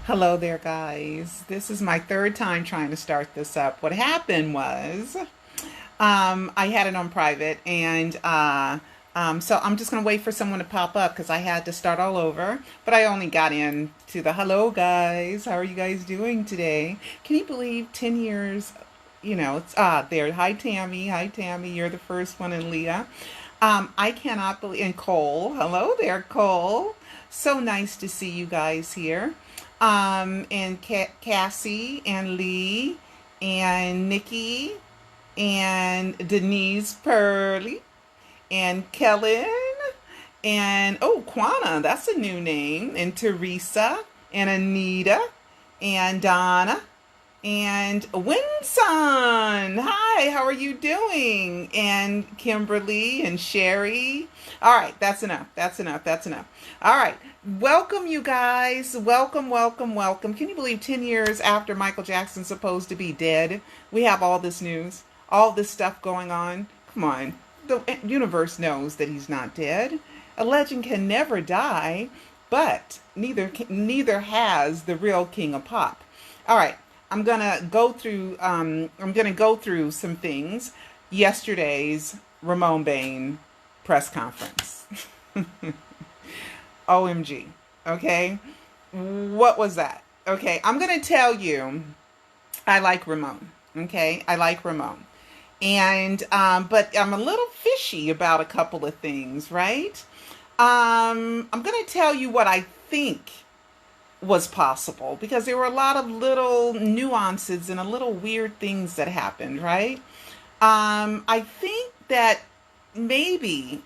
Hello there, guys. This is my third time trying to start this up. What happened was I had it on private, and so I'm just going to wait for someone to pop up because I had to start all over. But I only got in to the hello, guys. How are you guys doing today? Can you believe 10 years? It's there. Hi, Tammy. Hi, Tammy. You're the first one, and Leah. I cannot believe, and Cole. Hello there, Cole. So nice to see you guys here. And Cassie and Lee and Nikki and Denise Purley and Kellen and Quana, that's a new name, and Teresa and Anita and Donna and Winson. Hi, how are you doing? And Kimberly and Sherry. All right, that's enough. That's enough. That's enough. All right. Welcome, you guys. Welcome, welcome, welcome. Can you believe 10 years after Michael Jackson's supposed to be dead, we have all this news, all this stuff going on? Come on. The universe knows that he's not dead. A legend can never die, but neither has the real king of pop. All right. I'm gonna go through some things. Yesterday's Raymone Bain press conference. OMG. Okay. What was that? Okay. I'm gonna tell you, I like Raymone. Okay. I like Raymone. And but I'm a little fishy about a couple of things, right? I'm gonna tell you what I think was possible because there were a lot of little nuances and a little weird things that happened, right? I think that maybe,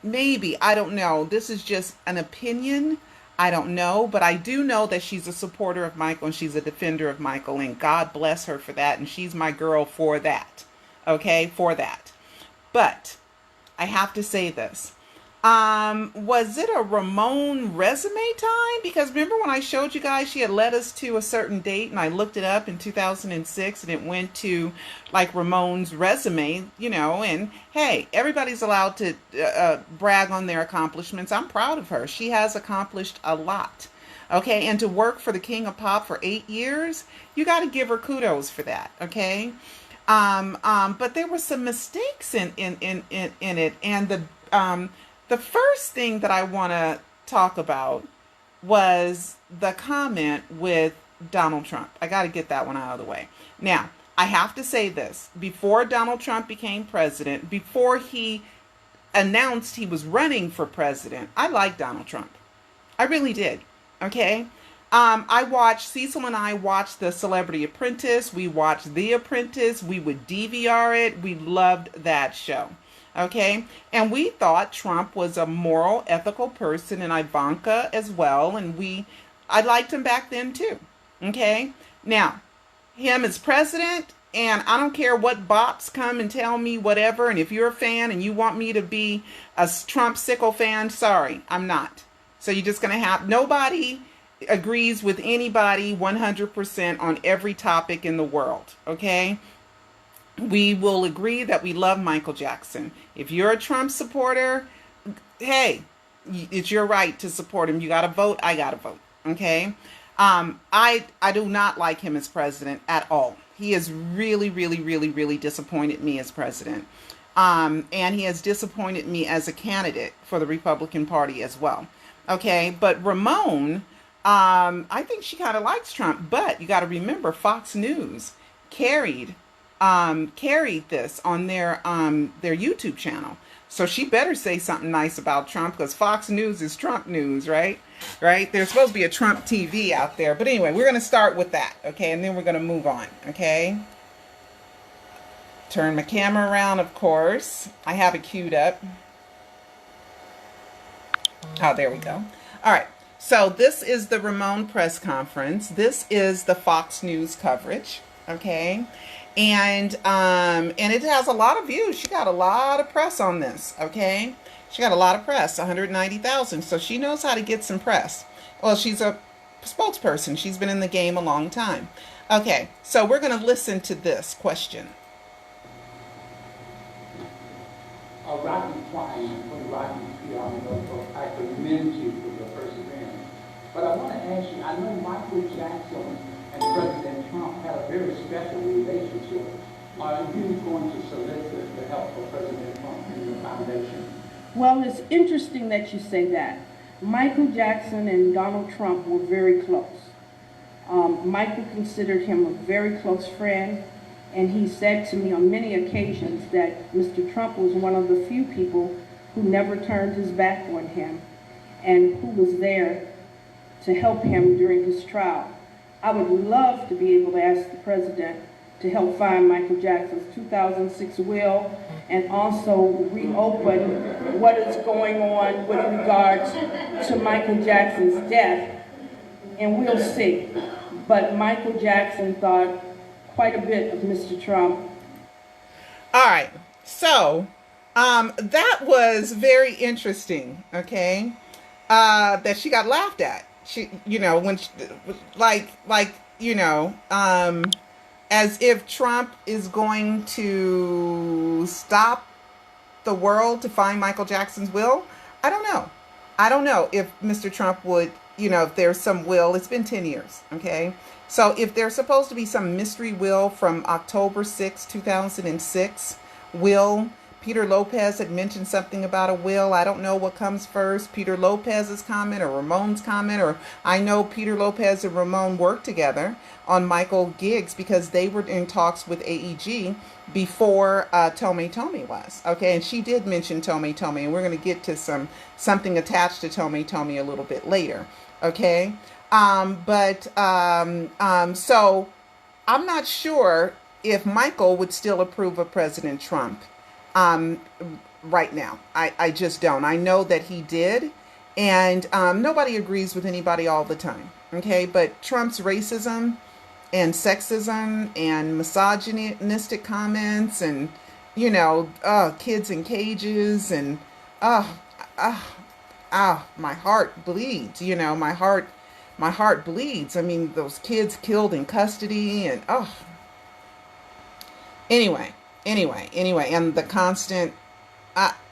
I don't know. This is just an opinion. I don't know, but I do know that she's a supporter of Michael and she's a defender of Michael, and God bless her for that. And she's my girl for that. Okay, for that. But I have to say this. Was it a Raymone resume time? Because remember when I showed you guys she had led us to a certain date and I looked it up in 2006 and it went to like Ramone's resume, and hey, everybody's allowed to brag on their accomplishments. I'm proud of her. She has accomplished a lot. Okay, and to work for the King of Pop for 8 years, you got to give her kudos for that. Okay. But there were some mistakes in it, and the first thing that I want to talk about was the comment with Donald Trump. I got to get that one out of the way. Now, I have to say this. Before Donald Trump became president, before he announced he was running for president, I liked Donald Trump. I really did. Okay? Cecil and I watched The Celebrity Apprentice. We watched The Apprentice. We would DVR it. We loved that show. Okay, and we thought Trump was a moral, ethical person, and Ivanka as well, and I liked him back then too. Okay, now him as president, and I don't care what bops come and tell me whatever, and if you're a fan and you want me to be a Trump sickle fan, sorry, I'm not. So you're just gonna have nobody agrees with anybody 100% on every topic in the world. Okay. We will agree that we love Michael Jackson. If you're a Trump supporter, hey, it's your right to support him. You got to vote. I got to vote. Okay. I do not like him as president at all. He has really, really, really, really disappointed me as president. And he has disappointed me as a candidate for the Republican Party as well. Okay. But Raymone, I think she kind of likes Trump, but you got to remember Fox News carried this on their YouTube channel. So she better say something nice about Trump because Fox News is Trump news, right? Right? There's supposed to be a Trump TV out there. But anyway, we're going to start with that, okay? And then we're going to move on, okay? Turn my camera around, of course. I have it queued up. Oh, there we go. All right. So this is the Raymone press conference. This is the Fox News coverage, okay? And it has a lot of views. She got a lot of press on this, okay? She got a lot of press, 190,000. So she knows how to get some press. Well, she's a spokesperson. She's been in the game a long time. Okay, so we're going to listen to this question. A rocky client, put a rocky PR, I commend you for your perseverance. But I want to ask you, I know Michael Jackson and President Trump had a very special relationship. Are you going to solicit the help of President Trump in your foundation? Well, it's interesting that you say that. Michael Jackson and Donald Trump were very close. Michael considered him a very close friend, and he said to me on many occasions that Mr. Trump was one of the few people who never turned his back on him and who was there to help him during his trial. I would love to be able to ask the president to help find Michael Jackson's 2006 will and also reopen what is going on with regards to Michael Jackson's death, and we'll see. But Michael Jackson thought quite a bit of Mr. Trump. All right, so that was very interesting, okay, that she got laughed at. She, you know, when she, you know, as if Trump is going to stop the world to find Michael Jackson's will. I don't know. I don't know if Mr. Trump would, you know, if there's some will. It's been 10 years, okay? So if there's supposed to be some mystery will from October 6, 2006, will, Peter Lopez had mentioned something about a will. I don't know what comes first, Peter Lopez's comment or Ramone's comment, or I know Peter Lopez and Ramone worked together on Michael gigs because they were in talks with AEG before Tommy was. Okay, and she did mention Tommy, and we're going to get to something attached to Tommy a little bit later. Okay, so I'm not sure if Michael would still approve of President Trump right now. I just don't. I know that he did, and nobody agrees with anybody all the time. Okay, but Trump's racism and sexism and misogynistic comments and, you know, kids in cages and, my heart bleeds, you know, my heart bleeds. I mean, those kids killed in custody and, anyway, and the constant,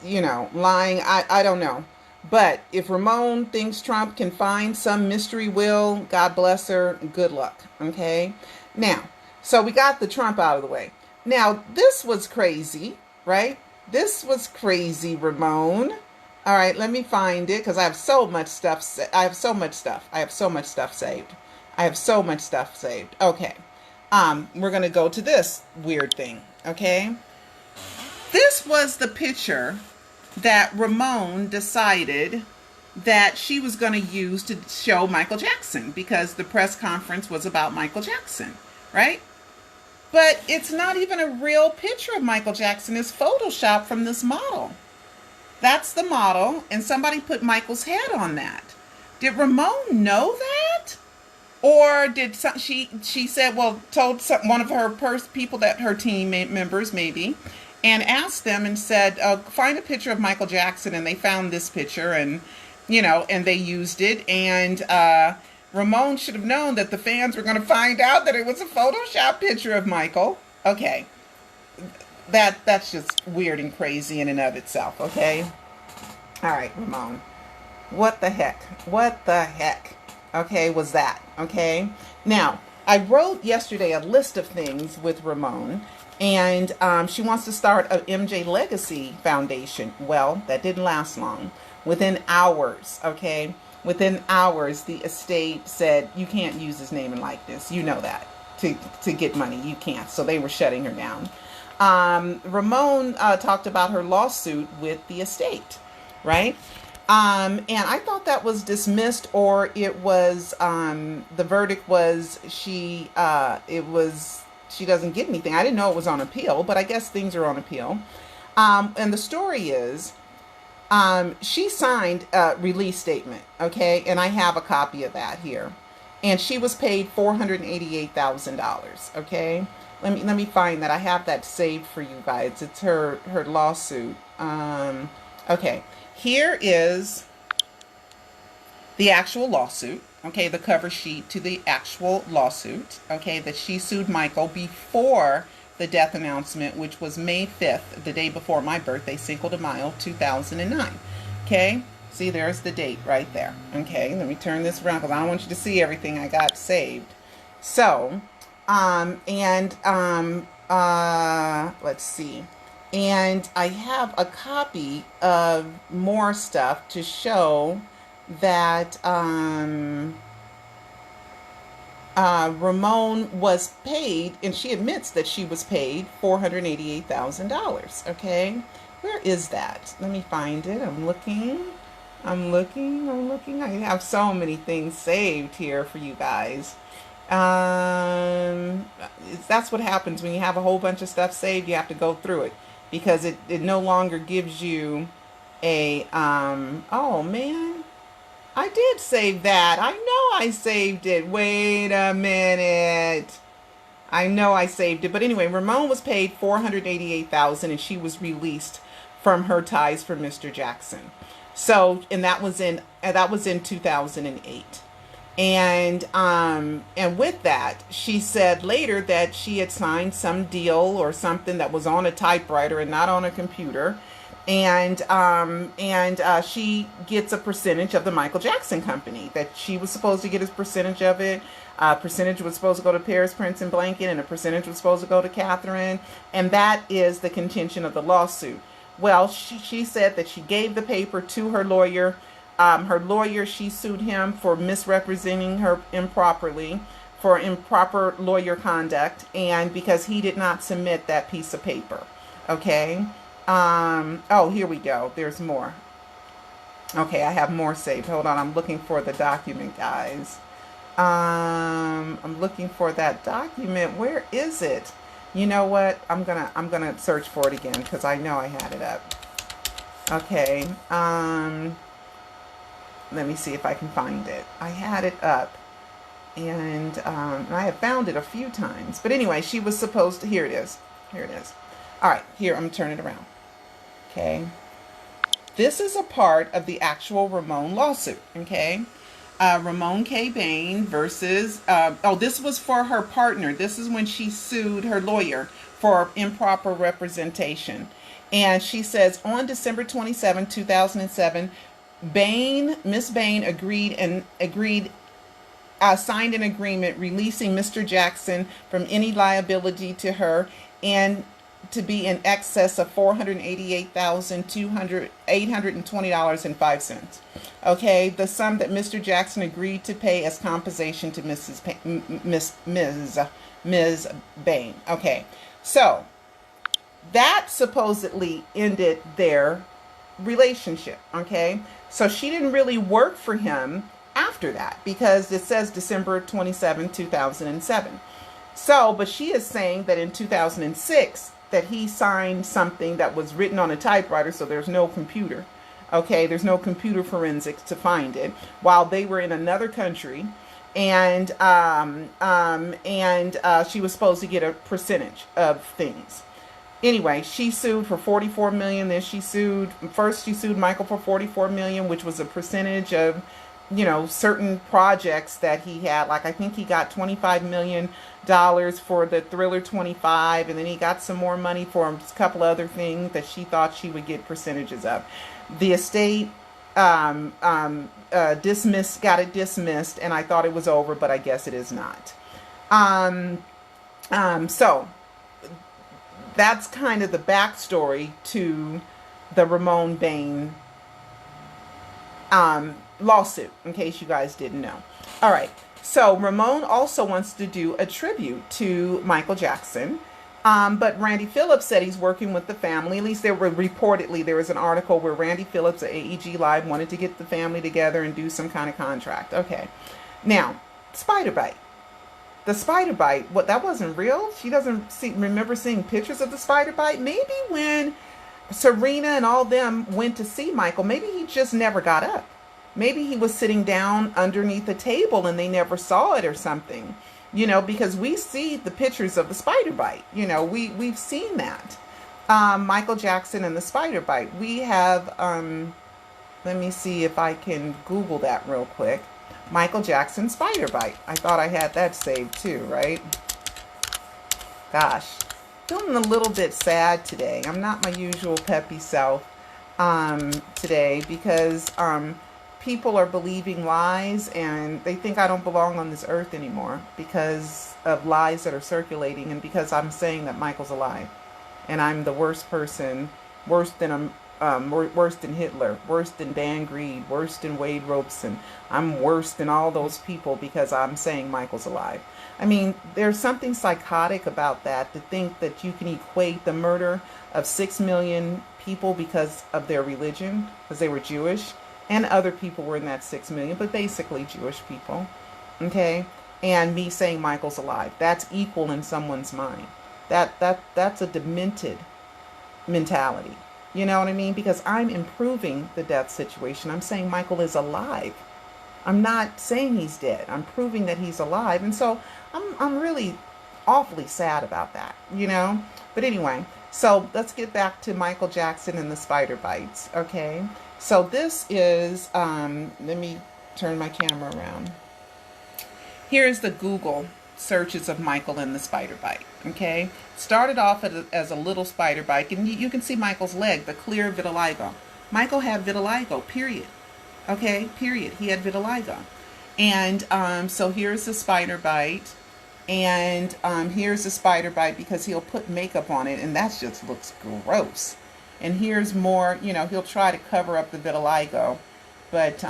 you know, lying, I don't know. But if Raymone thinks Trump can find some mystery will, God bless her, good luck, okay? Now, so we got the Trump out of the way. Now, this was crazy, right? This was crazy, Raymone. All right, let me find it because I have so much stuff. I have so much stuff saved. Okay. We're going to go to this weird thing, okay? This was the picture that Raymone decided that she was going to use to show Michael Jackson because the press conference was about Michael Jackson, right? But it's not even a real picture of Michael Jackson. It's Photoshopped from this model. That's the model, and somebody put Michael's head on that. Did Raymone know that? Or did she said, well, told one of her people that her team members maybe, and asked them and said, find a picture of Michael Jackson, and they found this picture, and, you know, and they used it, and Raymone should have known that the fans were going to find out that it was a Photoshop picture of Michael. Okay, that's just weird and crazy in and of itself, okay? All right, Raymone, what the heck, okay, was that, okay? Now, I wrote yesterday a list of things with Raymone, and she wants to start a MJ Legacy Foundation. Well, that didn't last long. Within hours, okay? Within hours, the estate said, you can't use his name and likeness. You know that. To get money, you can't. So they were shutting her down. Raymone talked about her lawsuit with the estate, right? And I thought that was dismissed, or it was, the verdict was she doesn't get anything. I didn't know it was on appeal, but I guess things are on appeal. And the story is, she signed a release statement, okay? And I have a copy of that here. And she was paid $488,000, okay? Let me find that. I have that saved for you guys. It's her lawsuit. Okay, here is the actual lawsuit. Okay, the cover sheet to the actual lawsuit. Okay, that she sued Michael before the death announcement, which was May 5th, the day before my birthday, Cinco de Mayo, 2009. Okay, See, there's the date right there. Okay, let me turn this around because I don't want you to see everything I got saved. So, let's see. And I have a copy of more stuff to show that Raymone was paid, and she admits that she was paid $488,000. Okay, where is that? Let me find it. I'm looking. I have so many things saved here for you guys. That's what happens when you have a whole bunch of stuff saved. You have to go through it because it no longer gives you a oh man, I did save that. I know I saved it. Wait a minute. I know I saved it. But anyway, Raymone was paid $488,000 and she was released from her ties for Mr. Jackson. So, and that was in 2008. And with that, she said later that she had signed some deal or something that was on a typewriter and not on a computer. And she gets a percentage of the Michael Jackson company, that she was supposed to get a percentage of it. A percentage was supposed to go to Paris, Prince, and Blanket, and a percentage was supposed to go to Catherine. And that is the contention of the lawsuit. Well, she said that she gave the paper to her lawyer. Her lawyer, she sued him for misrepresenting her improperly, for improper lawyer conduct, and because he did not submit that piece of paper. Okay. Oh, here we go. There's more. Okay, I have more saved. Hold on, I'm looking for the document, guys. I'm looking for that document. Where is it? You know what? I'm gonna search for it again because I know I had it up. Okay. Let me see if I can find it. I had it up, and I have found it a few times. But anyway, she was supposed to. Here it is. Here it is. All right. Here, I'm gonna turn it around. Okay. This is a part of the actual Raymone lawsuit. Okay. Raymone K. Bain versus, this was for her partner. This is when she sued her lawyer for improper representation. And she says, on December 27, 2007, Miss Bain signed an agreement releasing Mr. Jackson from any liability to her and to be in excess of $488,820.05. Okay, the sum that Mr. Jackson agreed to pay as compensation to Ms. Bain. Okay, so that supposedly ended their relationship. Okay, so she didn't really work for him after that because it says December 27, 2007. So, but she is saying that in 2006, that he signed something that was written on a typewriter, so there's no computer. Okay, there's no computer forensics to find it, while they were in another country, and she was supposed to get a percentage of things. Anyway, she sued for $44 million. Then she sued Michael for $44 million, which was a percentage of, certain projects that he had. Like I think he got $25 million for the Thriller 25, and then he got some more money for a couple other things that she thought she would get percentages of. The estate got it dismissed, and I thought it was over, but I guess it is not. So that's kind of the backstory to the Raymone Bain lawsuit, in case you guys didn't know. All right. So Raymone also wants to do a tribute to Michael Jackson. But Randy Phillips said he's working with the family. At least there was an article where Randy Phillips at AEG Live wanted to get the family together and do some kind of contract. Okay. Now, spider bite. The spider bite, that wasn't real? She doesn't remember seeing pictures of the spider bite? Maybe when Serena and all them went to see Michael, maybe he just never got up. Maybe he was sitting down underneath a table and they never saw it or something, because we see the pictures of the spider bite. We've seen that. Michael Jackson and the spider bite. We have, let me see if I can Google that real quick. Michael Jackson spider bite. I thought I had that saved too, right? Gosh, feeling a little bit sad today. I'm not my usual peppy self. today because people are believing lies and they think I don't belong on this earth anymore because of lies that are circulating and because I'm saying that Michael's alive and I'm the worst person, worse than worse than Hitler, worse than Dan Greed, worse than Wade Robeson. I'm worse than all those people because I'm saying Michael's alive. I mean, there's something psychotic about that, to think that you can equate the murder of 6 million people because of their religion, because they were Jewish, and other people were in that 6 million, but basically Jewish people, okay? And me saying Michael's alive. That's equal in someone's mind. That's a demented mentality. You know what I mean? Because I'm improving the death situation. I'm saying Michael is alive. I'm not saying he's dead. I'm proving that he's alive. And so I'm really awfully sad about that, you know? But anyway, so let's get back to Michael Jackson and the spider bites, okay? So this is, let me turn my camera around. Here's the Google searches of Michael and the spider bite, okay? Started off as a little spider bite, and you can see Michael's leg, the clear vitiligo. Michael had vitiligo, period. Okay, period. He had vitiligo. And so here's the spider bite. And here's the spider bite because he'll put makeup on it, and that just looks gross. And here's more, you know, he'll try to cover up the vitiligo, but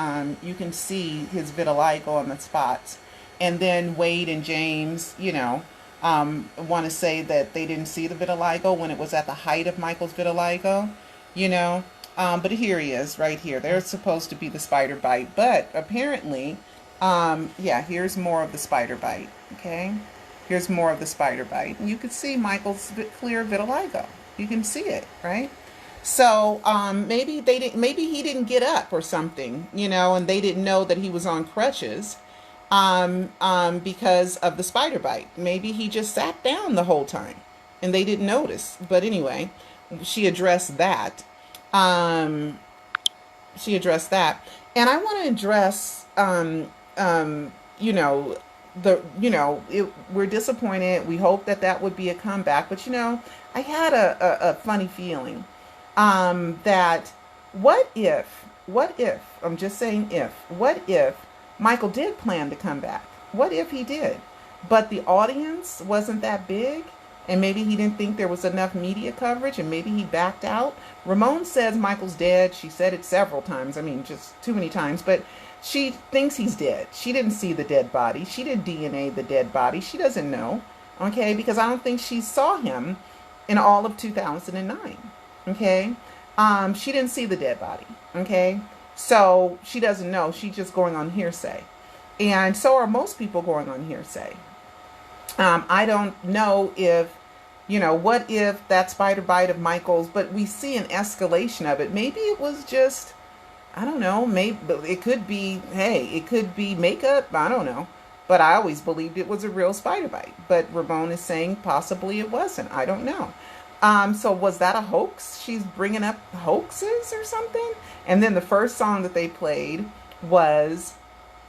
you can see his vitiligo on the spots. And then Wade and James, you know, want to say that they didn't see the vitiligo when it was at the height of Michael's vitiligo, you know. But here he is, right here. There's supposed to be the spider bite, but apparently, yeah, here's more of the spider bite, okay? Here's more of the spider bite. And you can see Michael's clear vitiligo. You can see it, right? So maybe he didn't get up or something, you know, and they didn't know that he was on crutches because of the spider bite. Maybe he just sat down the whole time and they didn't notice. But anyway, she addressed that. And I want to address, you know, we're disappointed. We hope that would be a comeback, but you know, I had a funny feeling, that what if, I'm just saying what if Michael did plan to come back? What if he did, but the audience wasn't that big? And maybe he didn't think there was enough media coverage, and maybe he backed out. Raymone says Michael's dead. She said it several times. I mean, just too many times. But she thinks he's dead. She didn't see the dead body. She didn't DNA the dead body. She doesn't know, okay? Because I don't think she saw him in all of 2009, okay? She didn't see the dead body, okay? So she doesn't know. She's just going on hearsay. And so are most people going on hearsay. I don't know if, you know, what if that spider bite of Michael's, but we see an escalation of it. Maybe it was just, I don't know, maybe it could be, hey, it could be makeup. I don't know. But I always believed it was a real spider bite. But Raymone is saying possibly it wasn't. I don't know. So was that a hoax? She's bringing up hoaxes or something? And then the first song that they played was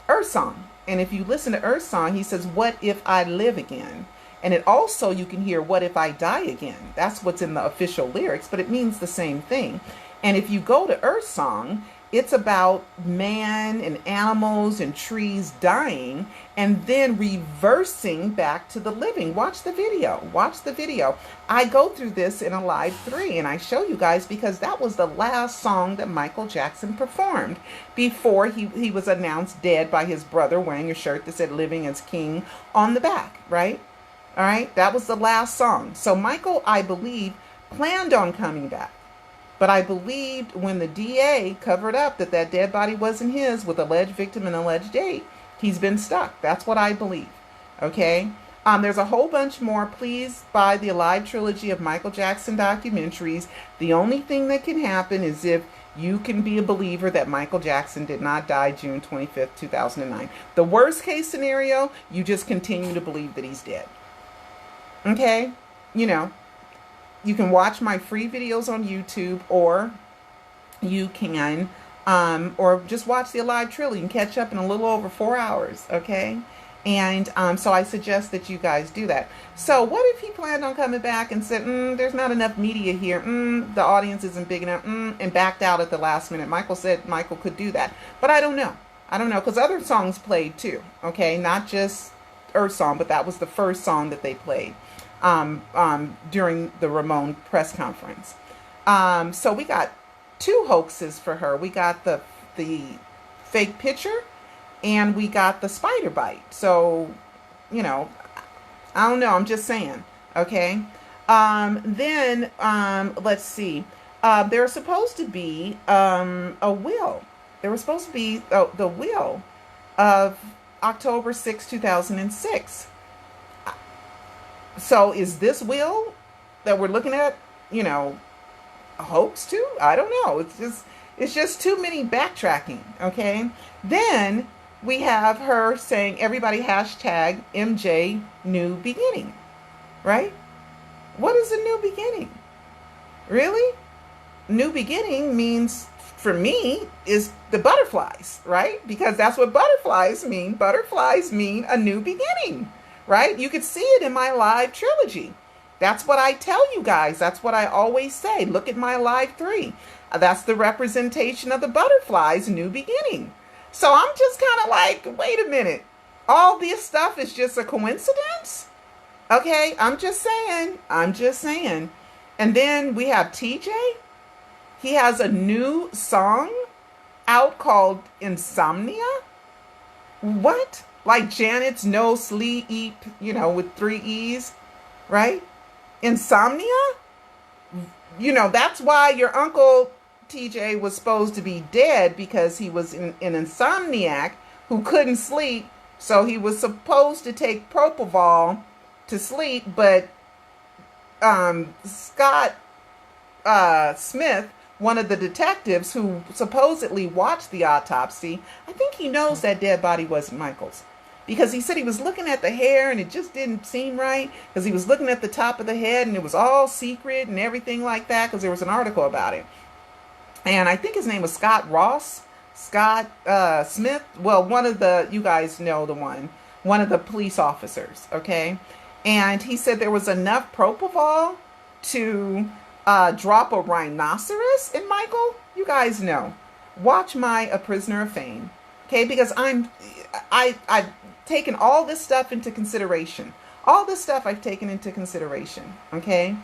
Earth Song. And if you listen to Earth Song, he says, what if I live again? And it also, you can hear, what if I die again? That's what's in the official lyrics, but it means the same thing. And if you go to Earth Song, it's about man and animals and trees dying and then reversing back to the living. Watch the video. Watch the video. I go through this in a live 3 and I show you guys because that was the last song that Michael Jackson performed before he was announced dead by his brother wearing a shirt that said "Living as King" on the back, right? All right. That was the last song. So Michael, I believe, planned on coming back. But I believed when the DA covered up that dead body wasn't his with alleged victim and alleged date, he's been stuck. That's what I believe. Okay? There's a whole bunch more. Please buy the Alive trilogy of Michael Jackson documentaries. The only thing that can happen is if you can be a believer that Michael Jackson did not die June 25th, 2009. The worst case scenario, you just continue to believe that he's dead. Okay? You know. You can watch my free videos on YouTube, or you can, or just watch the Alive trilogy and catch up in a little over 4 hours, okay? And so I suggest that you guys do that. So what if he planned on coming back and said, there's not enough media here, the audience isn't big enough, and backed out at the last minute? Michael said Michael could do that. But I don't know. I don't know, because other songs played too, okay? Not just Earth Song, but that was the first song that they played during the Raymone press conference. So we got two hoaxes for her. We got the fake picture, and we got the spider bite. So, you know, I don't know. I'm just saying. Okay. Then let's see. There's supposed to be a will. There was supposed to be the will of October 6, 2006. So is this will that we're looking at, you know, a hoax too? I don't know. It's just too many backtracking. Okay. Then we have her saying, everybody hashtag MJ new beginning, right? What is a new beginning? Really? New beginning means, for me, is the butterflies, right? Because that's what butterflies mean. Butterflies mean a new beginning, right? You could see it in my live trilogy. That's what I tell you guys. That's what I always say. Look at my live 3. That's the representation of the butterflies' new beginning. So I'm just kind of like, wait a minute. All this stuff is just a coincidence? Okay, I'm just saying. And then we have TJ. He has a new song out called Insomnia. What? Like Janet's No Sleep, you know, with 3 E's, right? Insomnia? You know, that's why your uncle TJ was supposed to be dead, because he was an insomniac who couldn't sleep. So he was supposed to take propofol to sleep, but Scott Smith, one of the detectives who supposedly watched the autopsy, I think he knows that dead body wasn't Michael's, because he said he was looking at the hair and it just didn't seem right, because he was looking at the top of the head and it was all secret and everything like that, because there was an article about it. And I think his name was Scott Smith. Well, one of the, you guys know the one of the police officers, okay? And he said there was enough propofol to drop a rhinoceros in Michael. You guys know. Watch my A Prisoner of Fame, okay? Because I've taken all this stuff into consideration. I've taken into consideration, okay?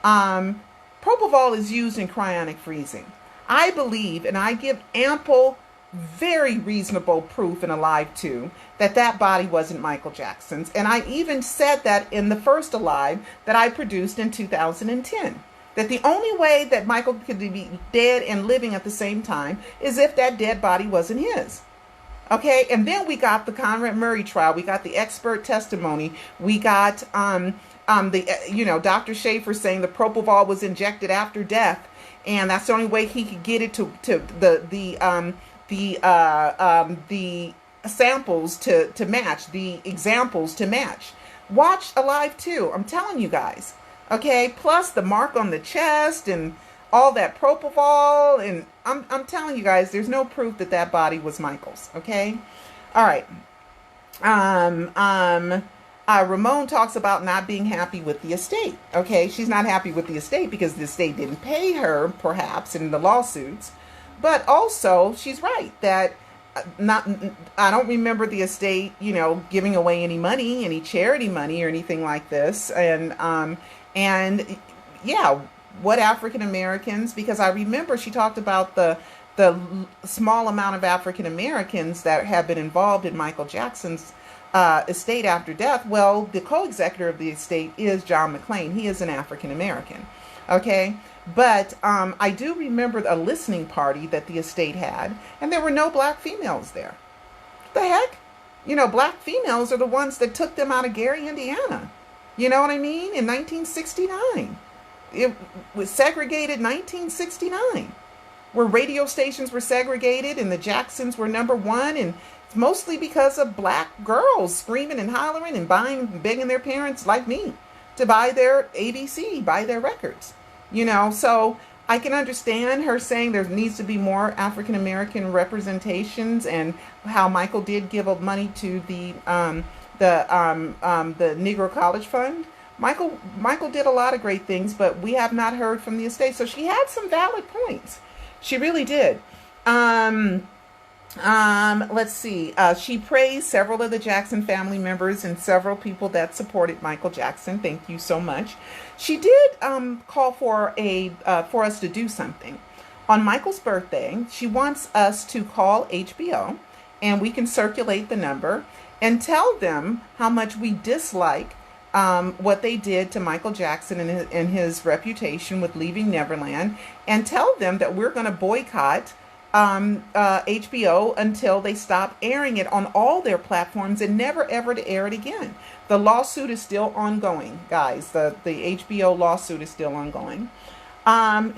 Propofol is used in cryonic freezing. I believe, and I give ample, very reasonable proof in Alive 2, that body wasn't Michael Jackson's. And I even said that in the first Alive that I produced in 2010. That the only way that Michael could be dead and living at the same time is if that dead body wasn't his. Okay, and then we got the Conrad Murray trial. We got the expert testimony. We got Dr. Schaefer saying the propofol was injected after death, and that's the only way he could get it to the samples to match, the examples to match. Watch Alive 2. I'm telling you guys. Okay, plus the mark on the chest and all that propofol, and I'm telling you guys, there's no proof that body was Michael's. Okay, all right. Raymone talks about not being happy with the estate. Okay, she's not happy with the estate because the estate didn't pay her, perhaps, in the lawsuits. But also, she's right that I don't remember the estate, giving away any money, any charity money or anything like this. And yeah, what African Americans? Because I remember she talked about the small amount of African Americans that have been involved in Michael Jackson's estate after death. Well, the co-executor of the estate is John McClane. He is an African American. Okay. But I do remember a listening party that the estate had, and there were no black females there. What the heck? Black females are the ones that took them out of Gary, Indiana. You know what I mean? In 1969. It was segregated 1969. Where radio stations were segregated and the Jacksons were number one, and it's mostly because of black girls screaming and hollering and begging their parents like me to buy their ABC, buy their records. So I can understand her saying there needs to be more African American representations, and how Michael did give up money to the the Negro College Fund. Michael did a lot of great things, but we have not heard from the estate. So she had some valid points. She really did. Let's see. She praised several of the Jackson family members and several people that supported Michael Jackson. Thank you so much. She did call for for us to do something. On Michael's birthday, she wants us to call HBO, and we can circulate the number and tell them how much we dislike what they did to Michael Jackson and his reputation with leaving Neverland, and tell them that we're going to boycott HBO until they stop airing it on all their platforms and never ever to air it again. The lawsuit is still ongoing, guys. The HBO lawsuit is still ongoing.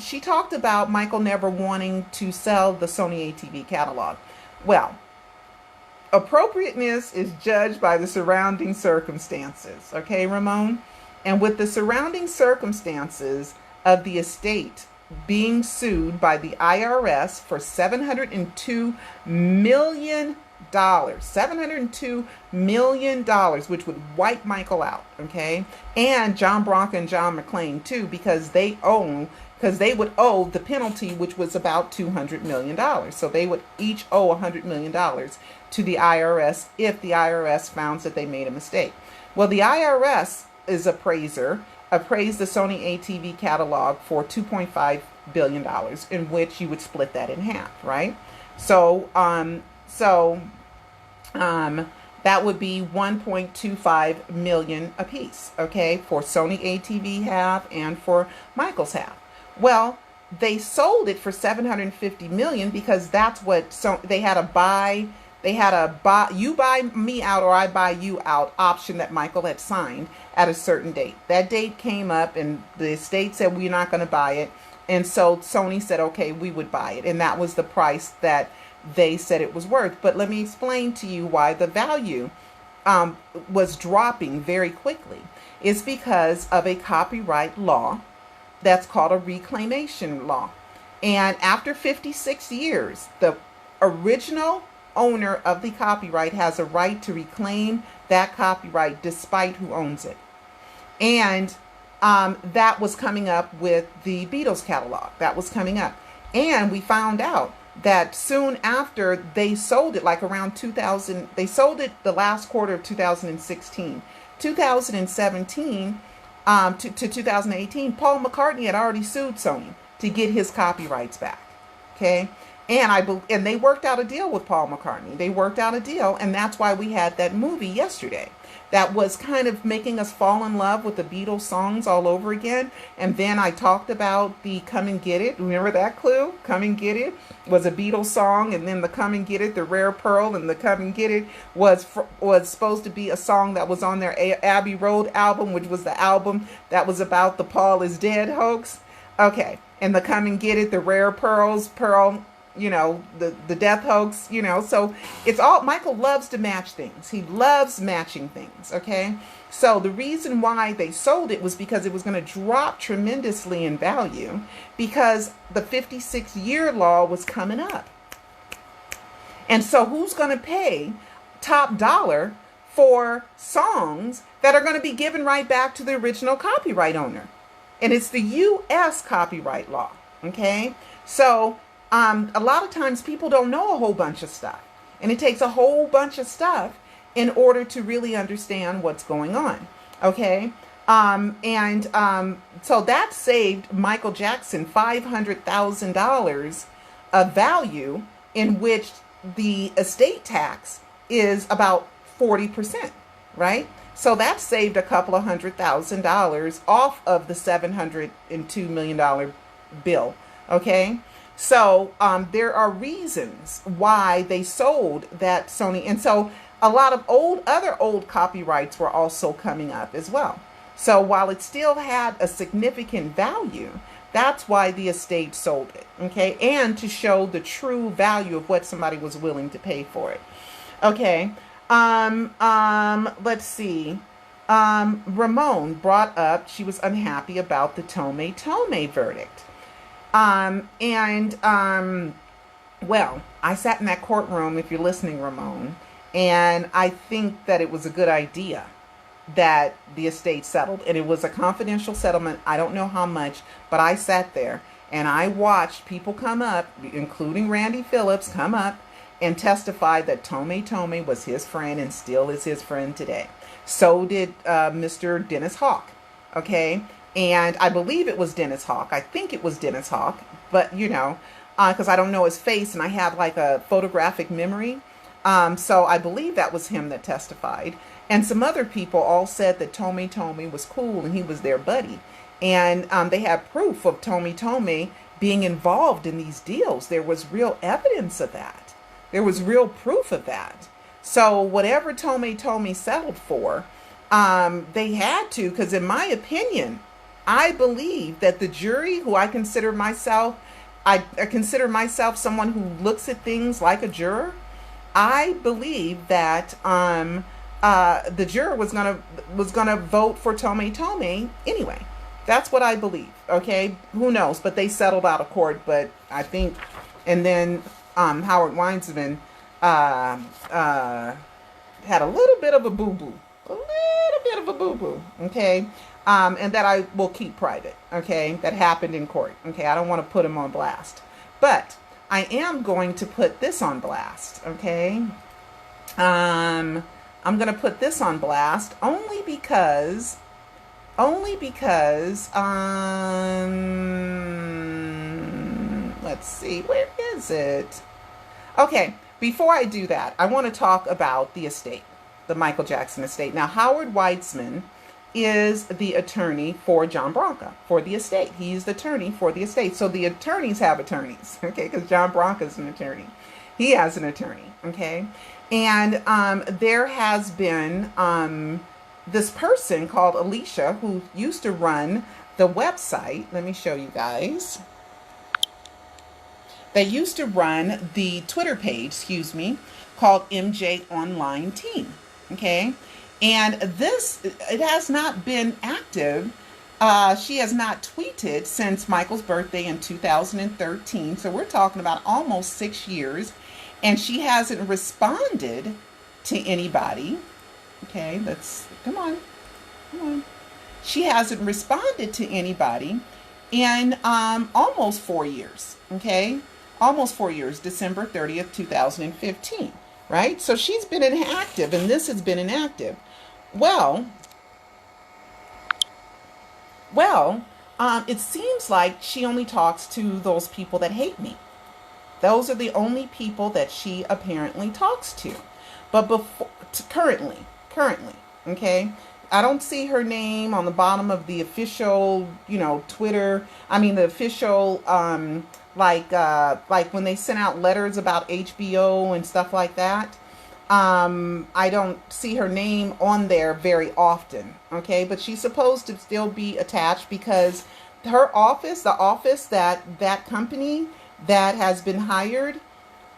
She talked about Michael never wanting to sell the Sony ATV catalog. Well, appropriateness is judged by the surrounding circumstances. Okay, Raymone? And with the surrounding circumstances of the estate being sued by the IRS for $702 million, $702 million, which would wipe Michael out, okay? And John Bronca and John McClane too, because they would owe the penalty, which was about $200 million. So they would each owe $100 million to the IRS if the IRS found that they made a mistake. Well, the IRS appraised the Sony ATV catalog for $2.5 billion, in which you would split that in half, right? So that would be $1.25 million apiece, okay, for Sony ATV half and for Michael's half. Well, they sold it for $750 million because that's what they had a buy. They had a buy, you buy me out or I buy you out option that Michael had signed at a certain date. That date came up and the estate said, we're not going to buy it. And so Sony said, okay, we would buy it. And that was the price that they said it was worth. But let me explain to you why the value was dropping very quickly. It's because of a copyright law that's called a reclamation law. And after 56 years, the original owner of the copyright has a right to reclaim that copyright despite who owns it. And that was coming up with the Beatles catalog. That was coming up. And we found out that soon after they sold it, like around 2000, they sold it the last quarter of 2016. 2017 to 2018, Paul McCartney had already sued Sony to get his copyrights back. Okay. And they worked out a deal with Paul McCartney. They worked out a deal, and that's why we had that movie yesterday that was kind of making us fall in love with the Beatles songs all over again. And then I talked about the Come and Get It. Remember that clue? Come and Get It was a Beatles song, and then the Come and Get It, the Rare Pearl, and the Come and Get It was supposed to be a song that was on their Abbey Road album, which was the album that was about the Paul is Dead hoax. Okay, and the Come and Get It, the Rare Pearls, Pearl, you know, the death hoax, you know. So it's all, Michael loves to match things. He loves matching things, okay? So the reason why they sold it was because it was going to drop tremendously in value because the 56-year law was coming up. And so who's going to pay top dollar for songs that are going to be given right back to the original copyright owner? And it's the U.S. copyright law, okay? So a lot of times people don't know a whole bunch of stuff, and it takes a whole bunch of stuff in order to really understand what's going on. Okay. So that saved Michael Jackson $500,000 of value, in which the estate tax is about 40%, right? So that saved a couple of $100,000 off of the $702 million bill. Okay. So there are reasons why they sold that Sony. And so a lot of other old copyrights were also coming up as well. So while it still had a significant value, that's why the estate sold it. Okay. And to show the true value of what somebody was willing to pay for it. Okay. Let's see. Raymone brought up she was unhappy about the Tome verdict. Well, I sat in that courtroom, if you're listening, Raymone, And I think that it was a good idea that the estate settled, and it was a confidential settlement. I don't know how much, but I sat there and I watched people come up, including Randy Phillips, come up and testify that Tome was his friend and still is his friend today. So did Mr. Dennis Hawk. Okay. And I believe it was Dennis Hawk. I think it was Dennis Hawk, but because I don't know his face and I have like a photographic memory. So I believe that was him that testified. And some other people all said that Tome was cool and he was their buddy. And they had proof of Tome being involved in these deals. There was real evidence of that. There was real proof of that. So whatever Tome settled for, they had to, because in my opinion, I believe that the jury, who I consider myself someone who looks at things like a juror. I believe that the juror was gonna vote for Tome anyway. That's what I believe. Okay, who knows? But they settled out of court. But I think, and then Howard Weitzman had a little bit of a boo-boo. Okay, and that I will keep private. Okay, that happened in court. Okay, I don't want to put him on blast, but I am going to put this on blast. Okay, I'm going to put this on blast only because let's see, where is it? Okay, before I do that, I want to talk about the estate, the Michael Jackson estate. Now, Howard Weitzman is the attorney for John Branca, for the estate. He's the attorney for the estate. So the attorneys have attorneys, okay, because John Branca is an attorney. He has an attorney, okay? And there has been this person called Alicia who used to run the website. Let me show you guys. They used to run the Twitter page, called MJ Online Team, okay? And it has not been active. She has not tweeted since Michael's birthday in 2013. So we're talking about almost 6 years. And she hasn't responded to anybody. Okay, come on. She hasn't responded to anybody in almost 4 years. Okay, almost 4 years, December 30th, 2015. Right? So she's been inactive, and this has been inactive. Well, it seems like she only talks to those people that hate me. Those are the only people that she apparently talks to. But currently, okay, I don't see her name on the bottom of the official, Twitter. I mean, the official, like when they sent out letters about HBO and stuff like that. I don't see her name on there very often. Okay, but she's supposed to still be attached because her office, the office that company that has been hired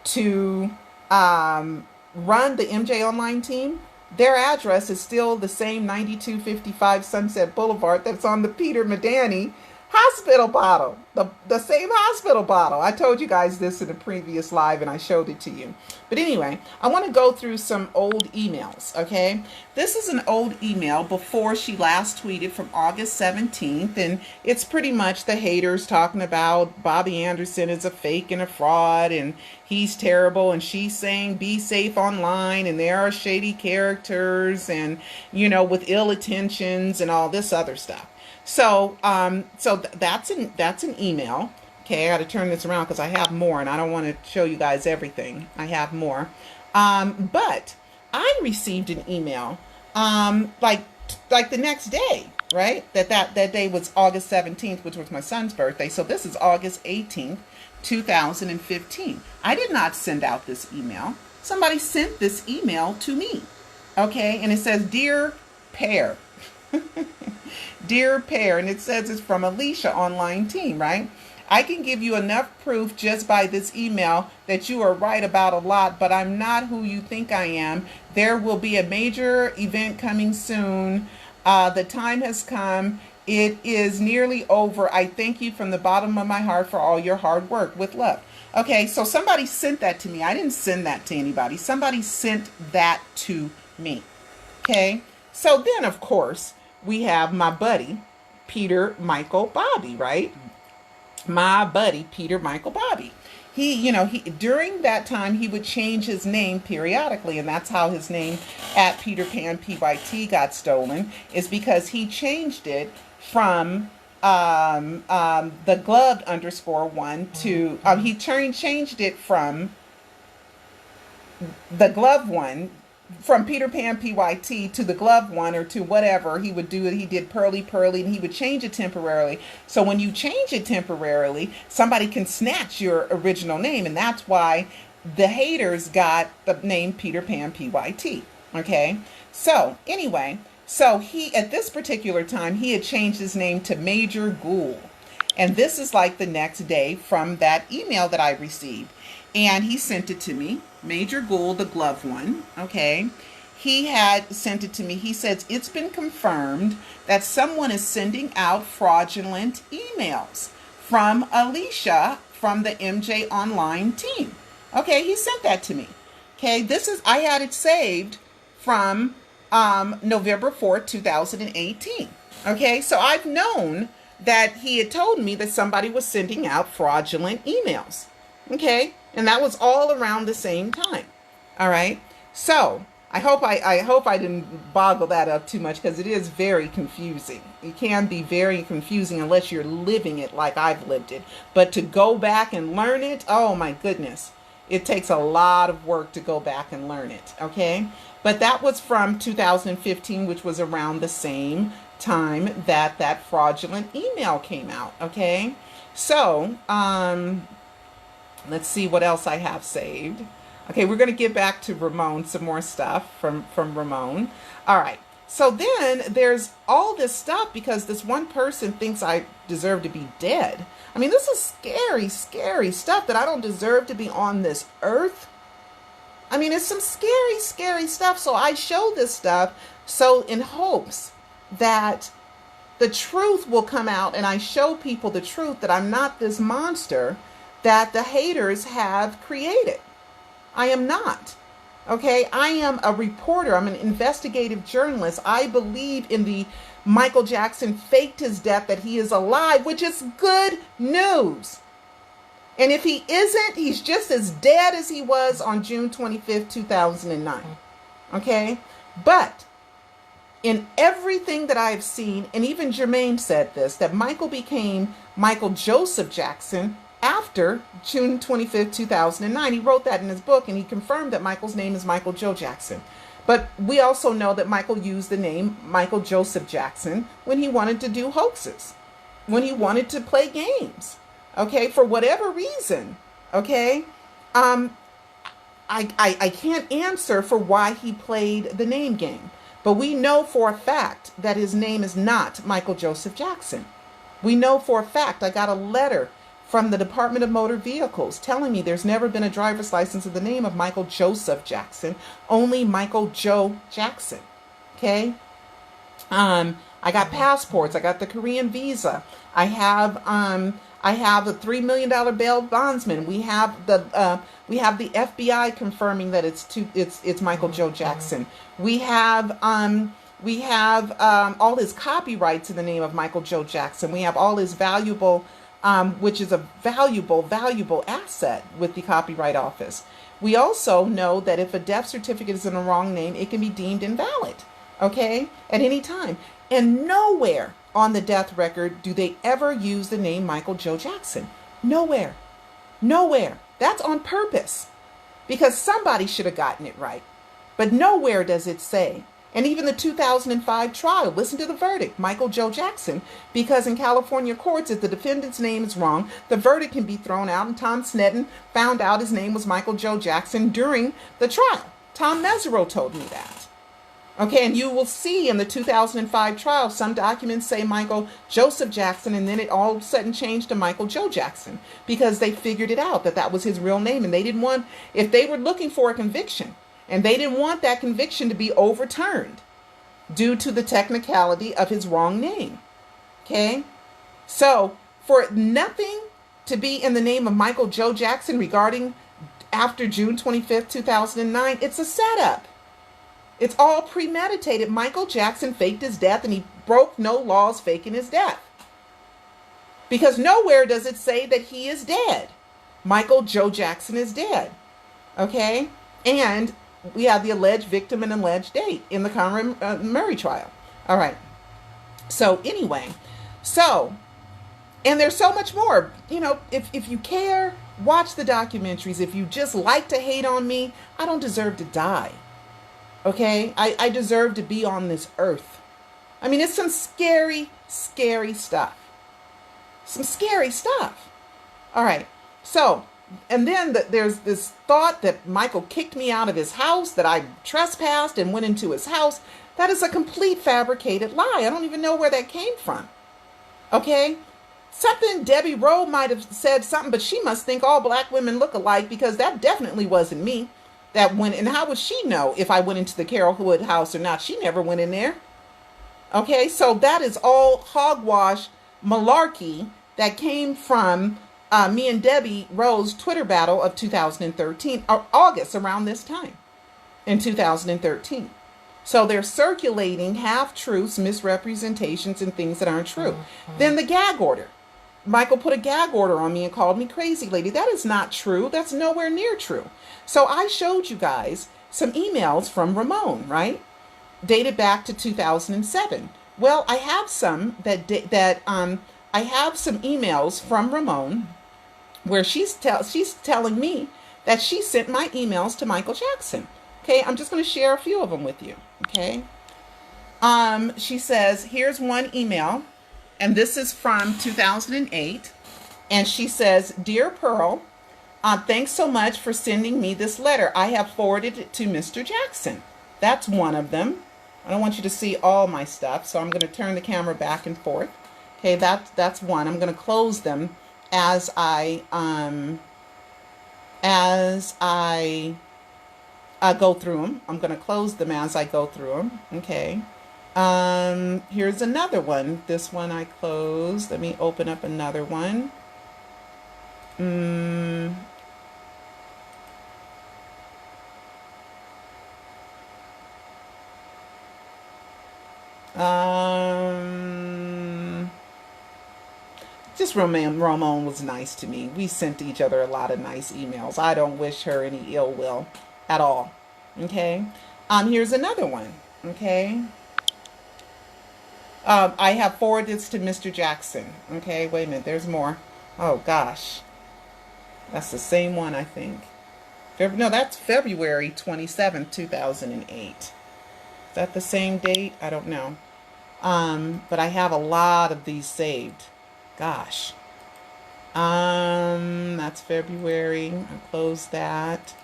to run the MJ Online Team, their address is still the same 9255 Sunset Boulevard that's on the Peter Medani hospital bottle, the same hospital bottle. I told you guys this in a previous live and I showed it to you. But anyway, I want to go through some old emails, okay? This is an old email before she last tweeted from August 17th, and it's pretty much the haters talking about Bobby Anderson is a fake and a fraud, and he's terrible, and she's saying be safe online, and there are shady characters, and, with ill intentions and all this other stuff. So, that's an email. Okay, I got to turn this around because I have more, and I don't want to show you guys everything. I have more. But I received an email, like the next day, right? That day was August 17th, which was my son's birthday. So this is August 18th, 2015. I did not send out this email. Somebody sent this email to me. Okay, and it says, "Dear Pear." Dear Pear, and it says it's from Alicia Online Team, right? I can give you enough proof just by this email that you are right about a lot, but I'm not who you think I am. There will be a major event coming soon. The time has come. It is nearly over. I thank you from the bottom of my heart for all your hard work. With love. Okay, so somebody sent that to me. I didn't send that to anybody. Somebody sent that to me. Okay, so then of course we have my buddy, Peter Michael Bobby, right? My buddy, Peter Michael Bobby. He during that time he would change his name periodically, and that's how his name at Peter Pan PYT got stolen, is because he changed it from the gloved _1 to changed it from the glove one, from Peter Pan PYT to the glove one, or to whatever he would do. He did Pearly Pearly, and he would change it temporarily. So when you change it temporarily, somebody can snatch your original name, and that's why the haters got the name Peter Pan PYT. Okay, so anyway, so he, at this particular time, he had changed his name to Major Ghoul. And this is like the next day from that email that I received. And he sent it to me, Major Ghoul, the glove one, okay? He had sent it to me. He says, it's been confirmed that someone is sending out fraudulent emails from Alicia from the MJ Online team. Okay, he sent that to me. Okay, I had it saved from November 4th, 2018. Okay, so I've known that he had told me that somebody was sending out fraudulent emails. Okay, and that was all around the same time. All right, so I hope I didn't boggle that up too much, because it is very confusing. It can be very confusing unless you're living it like I've lived it. But to go back and learn it, oh my goodness, it takes a lot of work to go back and learn it. Okay, but that was from 2015, which was around the same time that fraudulent email came out. Okay, so let's see what else I have saved. Okay, we're going to get back to Raymone, some more stuff from Raymone. All right, so then there's all this stuff because this one person thinks I deserve to be dead. I mean, this is scary, scary stuff, that I don't deserve to be on this earth. I mean, it's some scary, scary stuff. So I show this stuff so in hopes that the truth will come out, and I show people the truth, that I'm not this monster that the haters have created. I am not. Okay, I am a reporter. I'm an investigative journalist. I believe in the Michael Jackson faked his death, that he is alive, which is good news. And if he isn't, he's just as dead as he was on June 25th, 2009. Okay, but in everything that I've seen, and even Jermaine said this, that Michael became Michael Joseph Jackson after June 25th, 2009. He wrote that in his book, and he confirmed that Michael's name is Michael Joe Jackson. But we also know that Michael used the name Michael Joseph Jackson when he wanted to do hoaxes, when he wanted to play games, okay, for whatever reason, okay? I can't answer for why he played the name game, but we know for a fact that his name is not Michael Joseph Jackson. We know for a fact. I got a letter from the Department of Motor Vehicles telling me there's never been a driver's license in the name of Michael Joseph Jackson, only Michael Joe Jackson. Okay? I got passports. I got the Korean visa. I have a $3 million bail bondsman. We have the FBI confirming that it's Michael Joe Jackson. We have all his copyrights in the name of Michael Joe Jackson. We have all his valuable, which is a valuable asset with the Copyright Office. We also know that if a death certificate is in the wrong name, it can be deemed invalid, okay, at any time. And nowhere on the death record do they ever use the name Michael Joe Jackson. Nowhere. Nowhere. That's on purpose, because somebody should have gotten it right. But nowhere does it say. And even the 2005 trial, listen to the verdict, Michael Joe Jackson, because in California courts, if the defendant's name is wrong, the verdict can be thrown out. And Tom Sneddon found out his name was Michael Joe Jackson during the trial. Tom Mesereau told me that. Okay, and you will see in the 2005 trial, some documents say Michael Joseph Jackson, and then it all of a sudden changed to Michael Joe Jackson, because they figured it out that was his real name. And they didn't want, if they were looking for a conviction, and they didn't want that conviction to be overturned due to the technicality of his wrong name. Okay? So for nothing to be in the name of Michael Joe Jackson regarding after June 25th, 2009. It's a setup. It's all premeditated. Michael Jackson faked his death, and he broke no laws faking his death. Because nowhere does it say that he is dead. Michael Joe Jackson is dead. Okay? And we have the alleged victim and alleged date in the Coroner Murray trial. All right. So anyway, and there's so much more. You know, if you care, watch the documentaries. If you just like to hate on me, I don't deserve to die. Okay? I deserve to be on this earth. I mean, it's some scary, scary stuff. Some scary stuff. All right. So, and then there's this thought that Michael kicked me out of his house, that I trespassed and went into his house. That is a complete fabricated lie. I don't even know where that came from. Okay? Something Debbie Rowe might have said something, but she must think all black women look alike, because that definitely wasn't me. That went, and how would she know if I went into the Carol Hood house or not? She never went in there. Okay? So that is all hogwash malarkey that came from me and Debbie Rowe's Twitter battle of 2013, or August, around this time in 2013. So they're circulating half-truths, misrepresentations, and things that aren't true. Then the gag order. Michael put a gag order on me and called me crazy lady. That is not true. That's nowhere near true. So I showed you guys some emails from Raymone, right? Dated back to 2007. Well, I have some I have some emails from Raymone where she's telling me that she sent my emails to Michael Jackson. Okay, I'm just going to share a few of them with you. Okay. She says, here's one email, and this is from 2008. And she says, Dear Pearl, thanks so much for sending me this letter. I have forwarded it to Mr. Jackson. That's one of them. I don't want you to see all my stuff, so I'm going to turn the camera back and forth. Okay, that's one. I'm going to close them as I go through them. I'm going to close them as I go through them. Okay. Here's another one. This one I closed. Let me open up another one. Just Raymone was nice to me. We sent each other a lot of nice emails. I don't wish her any ill will at all. Okay. Here's another one. Okay. I have forwarded this to Mr. Jackson. Okay. Wait a minute. There's more. Oh gosh. That's the same one, I think. No, that's February 27th, 2008. Is that the same date? I don't know. But I have a lot of these saved. Gosh. That's February. I closed that.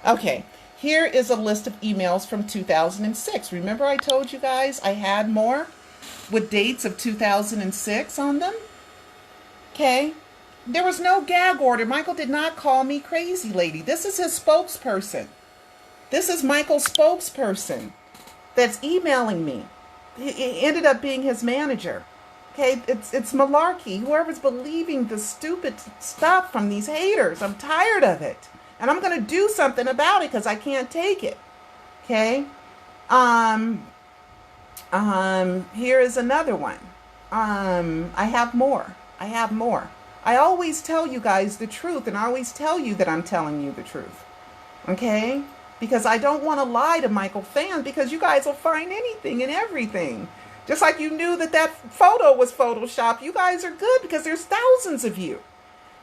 Okay. Here is a list of emails from 2006. Remember I told you guys I had more with dates of 2006 on them? Okay. There was no gag order. Michael did not call me crazy lady. This is his spokesperson. This is Michael's spokesperson that's emailing me. It ended up being his manager. Okay, it's malarkey. Whoever's believing the stupid stuff from these haters, I'm tired of it. And I'm going to do something about it because I can't take it. Okay? Here is another one. I have more. I always tell you guys the truth, and I always tell you that I'm telling you the truth. Okay? Because I don't want to lie to Michael fans, because you guys will find anything and everything. Just like you knew that photo was Photoshopped. You guys are good because there's thousands of you.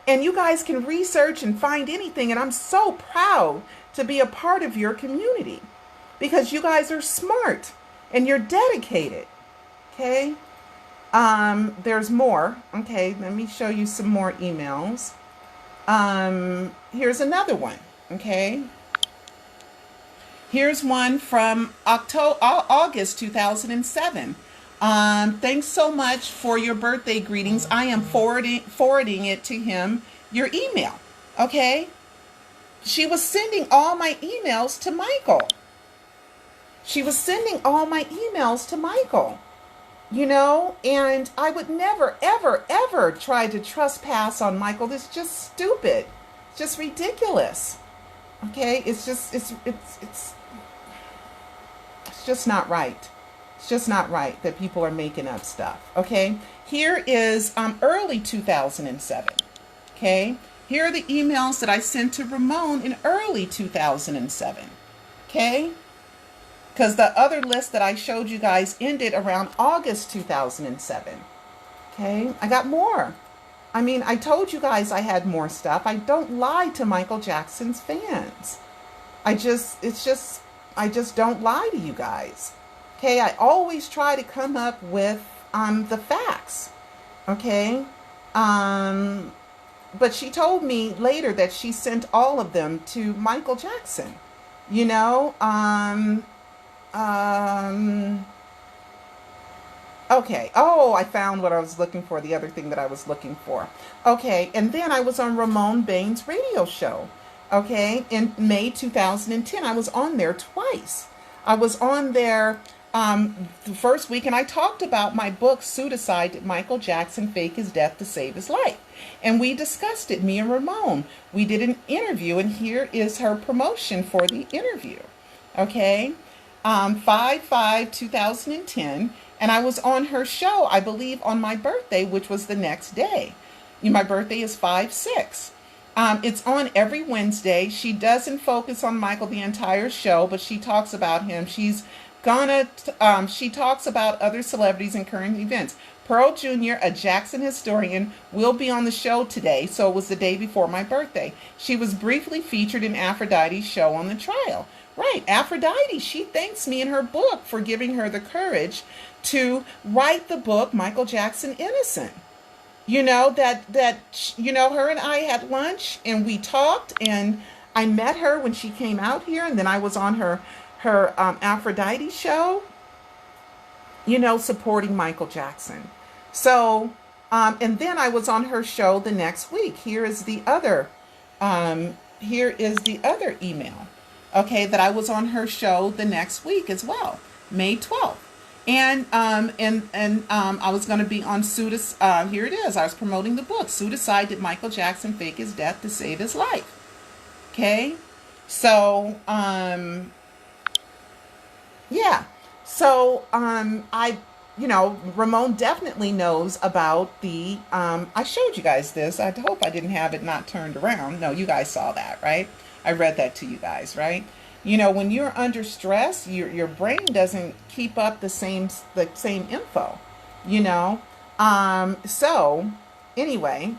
And you guys can research and find anything. And I'm so proud to be a part of your community. Because you guys are smart. And you're dedicated. Okay? There's more. Okay, let me show you some more emails. Here's another one. Okay? Here's one from August 2007. Thanks so much for your birthday greetings. I am forwarding it to him, your email. Okay? She was sending all my emails to Michael. and I would never, ever, ever try to trespass on Michael. This is just stupid. It's just ridiculous. Okay? It's just not right. It's just not right that people are making up stuff. Okay? Here is early 2007. Okay? Here are the emails that I sent to Raymone in early 2007. Okay? Because the other list that I showed you guys ended around August 2007. Okay? I got more. I mean, I told you guys I had more stuff. I don't lie to Michael Jackson's fans. I just don't lie to you guys. Okay? I always try to come up with the facts. Okay? But she told me later that she sent all of them to Michael Jackson. You know? Okay. Oh, I found what I was looking for, the other thing that I was looking for. Okay, and then I was on Raymone Bain's radio show. Okay, in May 2010. I was on there twice. I was on there the first week, and I talked about my book, Pseudocide, Did Michael Jackson Fake His Death to Save His Life? And we discussed it, me and Raymone. We did an interview, and here is her promotion for the interview. Okay, 5/5/2010, and I was on her show, I believe, on my birthday, which was the next day. My birthday is 5/6. It's on every Wednesday. She doesn't focus on Michael the entire show, but she talks about him. She talks about other celebrities and current events. Pearl Jr., a Jackson historian, will be on the show today, so it was the day before my birthday. She was briefly featured in Aphrodite's show on the trial. Right, Aphrodite, she thanks me in her book for giving her the courage to write the book, Michael Jackson Innocent. Her and I had lunch, and we talked, and I met her when she came out here, and then I was on her Aphrodite show, supporting Michael Jackson. So, and then I was on her show the next week. Here is the other email. Okay, that I was on her show the next week as well, May 12th. And I was going to be on Pseudocide. Here it is. I was promoting the book, Pseudocide, Did Michael Jackson Fake His Death to Save His Life? Okay, so yeah. So Raymone definitely knows about the I showed you guys this. I hope I didn't have it not turned around. No, you guys saw that, right? I read that to you guys, right? When you're under stress, your brain doesn't keep up the same info, So anyway,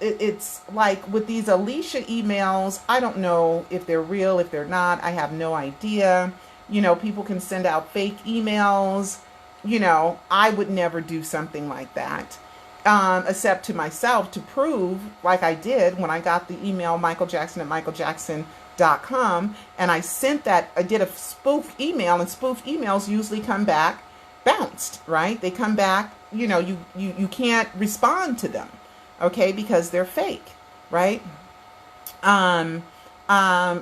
it's like with these Alicia emails, I don't know if they're real, if they're not. I have no idea. People can send out fake emails. I would never do something like that. Except to myself, to prove, like I did when I got the email michaeljackson@michaeljackson.com, and I sent that. I did a spoof email, and spoof emails usually come back bounced, right? They come back, you can't respond to them, okay, because they're fake, right?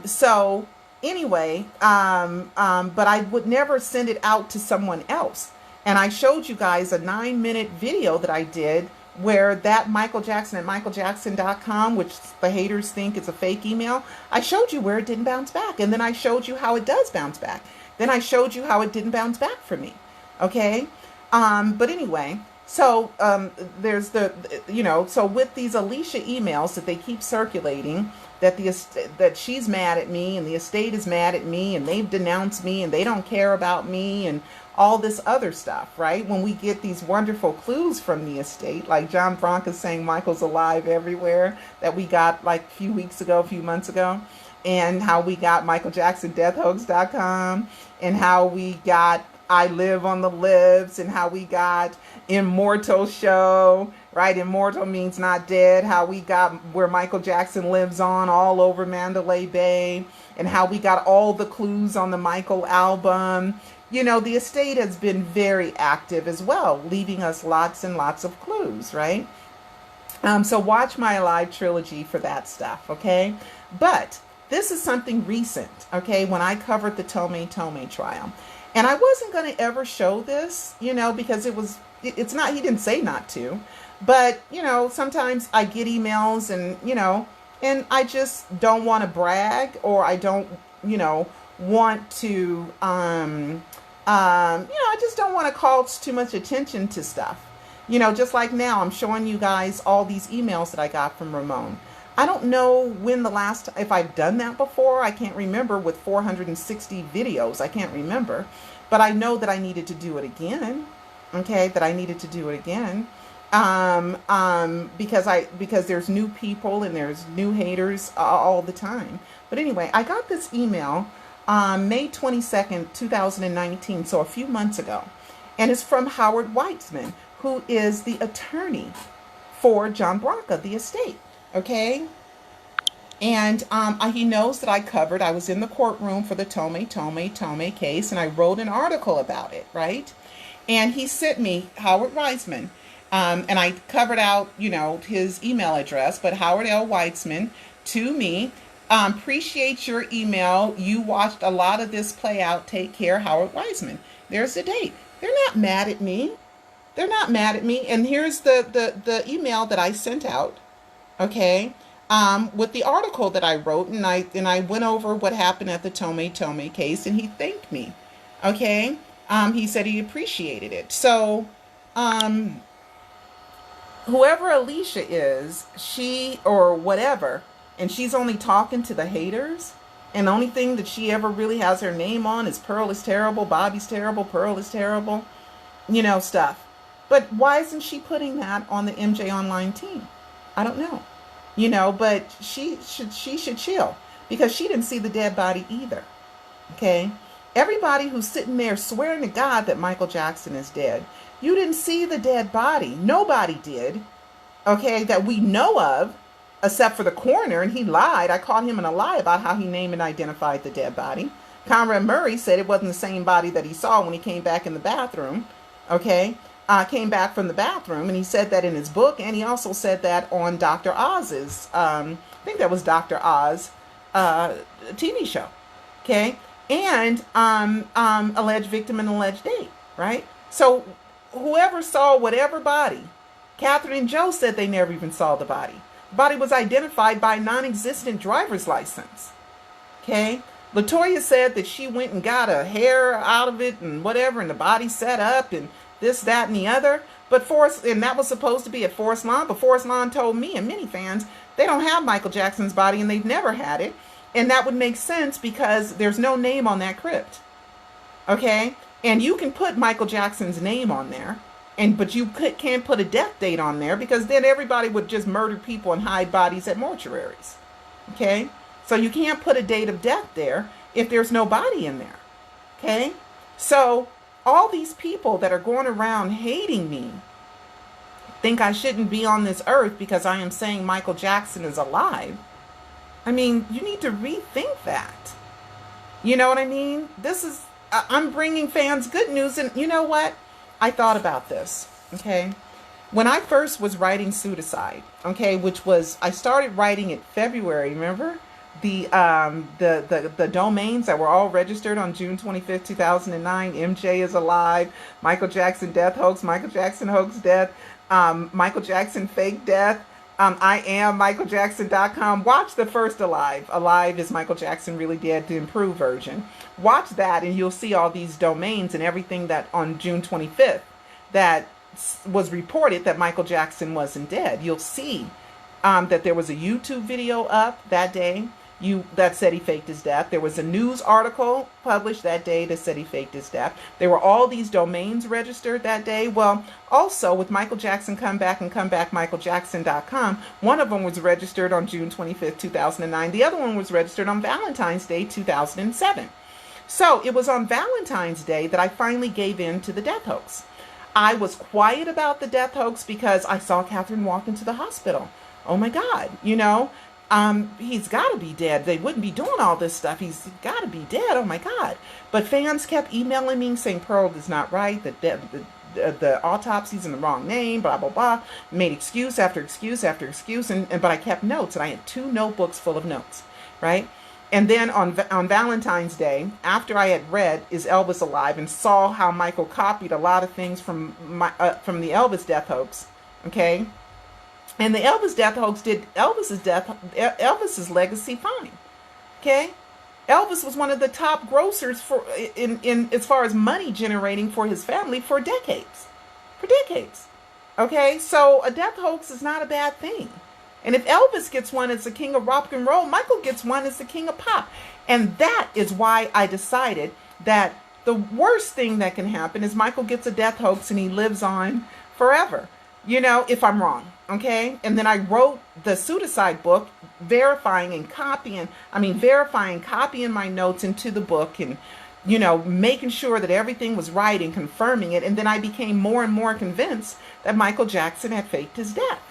So anyway, but I would never send it out to someone else. And I showed you guys a 9-minute video that I did where that Michael Jackson at michaeljackson.com, which the haters think is a fake email, I showed you where it didn't bounce back. And then I showed you how it does bounce back. Then I showed you how it didn't bounce back for me. Okay? But anyway, so there's so with these Alicia emails that they keep circulating, that she's mad at me, and the estate is mad at me, and they've denounced me, and they don't care about me, and all this other stuff, right? When we get these wonderful clues from the estate, like John Frank is saying Michael's alive everywhere, that we got like a few months ago, and how we got MichaelJacksonDeathHoax.com, and how we got I Live on the Lives, and how we got Immortal Show, right? Immortal means not dead. How we got Where Michael Jackson Lives On all over Mandalay Bay, and how we got all the clues on the Michael album. The estate has been very active as well, leaving us lots and lots of clues, right? So watch my Alive trilogy for that stuff, okay? But This is something recent, okay, when I covered the Tome trial. And I wasn't going to ever show this, because it's not, he didn't say not to. But, sometimes I get emails and I just don't want to brag, or I don't, want to, I just don't want to call too much attention to stuff. Just like now, I'm showing you guys all these emails that I got from Raymone. I don't know when if I've done that before. I can't remember with 460 videos. I can't remember. But I know that I needed to do it again. Okay, that I needed to do it again. Because there's new people and there's new haters all the time. But anyway, I got this email May 22nd, 2019, so a few months ago. And it's from Howard Weitzman, who is the attorney for John Branca, the estate. Okay? And he knows that I was in the courtroom for the Tome case, and I wrote an article about it, right? And he sent me, Howard Weitzman, and I covered out, his email address, but Howard L. Weitzman to me. Appreciate your email. You watched a lot of this play out. Take care, Howard Weitzman. There's the date. They're not mad at me. They're not mad at me. And here's the email that I sent out. Okay. With the article that I wrote, and I went over what happened at the Tome case, and he thanked me. Okay. He said he appreciated it. So, whoever Alicia is, she or whatever, and she's only talking to the haters, and the only thing that she ever really has her name on is Pearl is terrible, Bobby's terrible, Pearl is terrible, stuff. But why isn't she putting that on the MJ Online team? I don't know. But she should chill, because she didn't see the dead body either. Okay? Everybody who's sitting there swearing to God that Michael Jackson is dead, you didn't see the dead body. Nobody did. Okay? That we know of. Except for the coroner, and he lied. I caught him in a lie about how he named and identified the dead body. Conrad Murray said it wasn't the same body that he saw when he came back in the bathroom. Okay? Came back from the bathroom, and he said that in his book, and he also said that on Dr. Oz's, I think that was Dr. Oz, TV show. Okay? And alleged victim and alleged date, right? So whoever saw whatever body, Catherine and Joe said they never even saw the body. The body was identified by non-existent driver's license. Okay? Latoya said that she went and got a hair out of it and whatever, and the body set up and this, that, and the other. And that was supposed to be at Forest Lawn, but Forest Lawn told me and many fans they don't have Michael Jackson's body, and they've never had it. And that would make sense because there's no name on that crypt. Okay? And you can put Michael Jackson's name on there. But you can't put a death date on there, because then everybody would just murder people and hide bodies at mortuaries. Okay? So you can't put a date of death there if there's no body in there. Okay? So all these people that are going around hating me think I shouldn't be on this earth because I am saying Michael Jackson is alive. I mean, you need to rethink that. You know what I mean? I'm bringing fans good news, and you know what? I thought about this, okay? When I first was writing Pseudocide, okay, I started writing it February, remember? The domains that were all registered on June 25th, 2009, MJ is alive, Michael Jackson death hoax, Michael Jackson hoax death, Michael Jackson fake death, I am MichaelJackson.com. Watch the first Alive. Alive is Michael Jackson really dead, the improved version. Watch that and you'll see all these domains and everything that on June 25th that was reported that Michael Jackson wasn't dead. You'll see that there was a YouTube video up that day that said he faked his death. There was a news article published that day that said he faked his death. There were all these domains registered that day. Well, also with Michael Jackson Comeback and ComebackMichaelJackson.com, one of them was registered on June 25th, 2009. The other one was registered on Valentine's Day, 2007. So it was on Valentine's Day that I finally gave in to the death hoax. I was quiet about the death hoax because I saw Catherine walk into the hospital. Oh my God, he's got to be dead. They wouldn't be doing all this stuff. He's got to be dead. Oh my God. But fans kept emailing me saying Pearl is not right. The autopsy's in the wrong name, blah, blah, blah. Made excuse after excuse after excuse. But I kept notes, and I had 2 notebooks full of notes, right? And then on Valentine's Day, after I had read "Is Elvis Alive?" and saw how Michael copied a lot of things from the Elvis death hoax, okay, and the Elvis death hoax did Elvis's legacy fine, okay. Elvis was one of the top grossers in as far as money generating for his family for decades, okay. So a death hoax is not a bad thing. And if Elvis gets one as the king of rock and roll, Michael gets one as the king of pop. And that is why I decided that the worst thing that can happen is Michael gets a death hoax and he lives on forever. If I'm wrong, okay? And then I wrote the pseudocide book, verifying, copying my notes into the book and, making sure that everything was right and confirming it. And then I became more and more convinced that Michael Jackson had faked his death.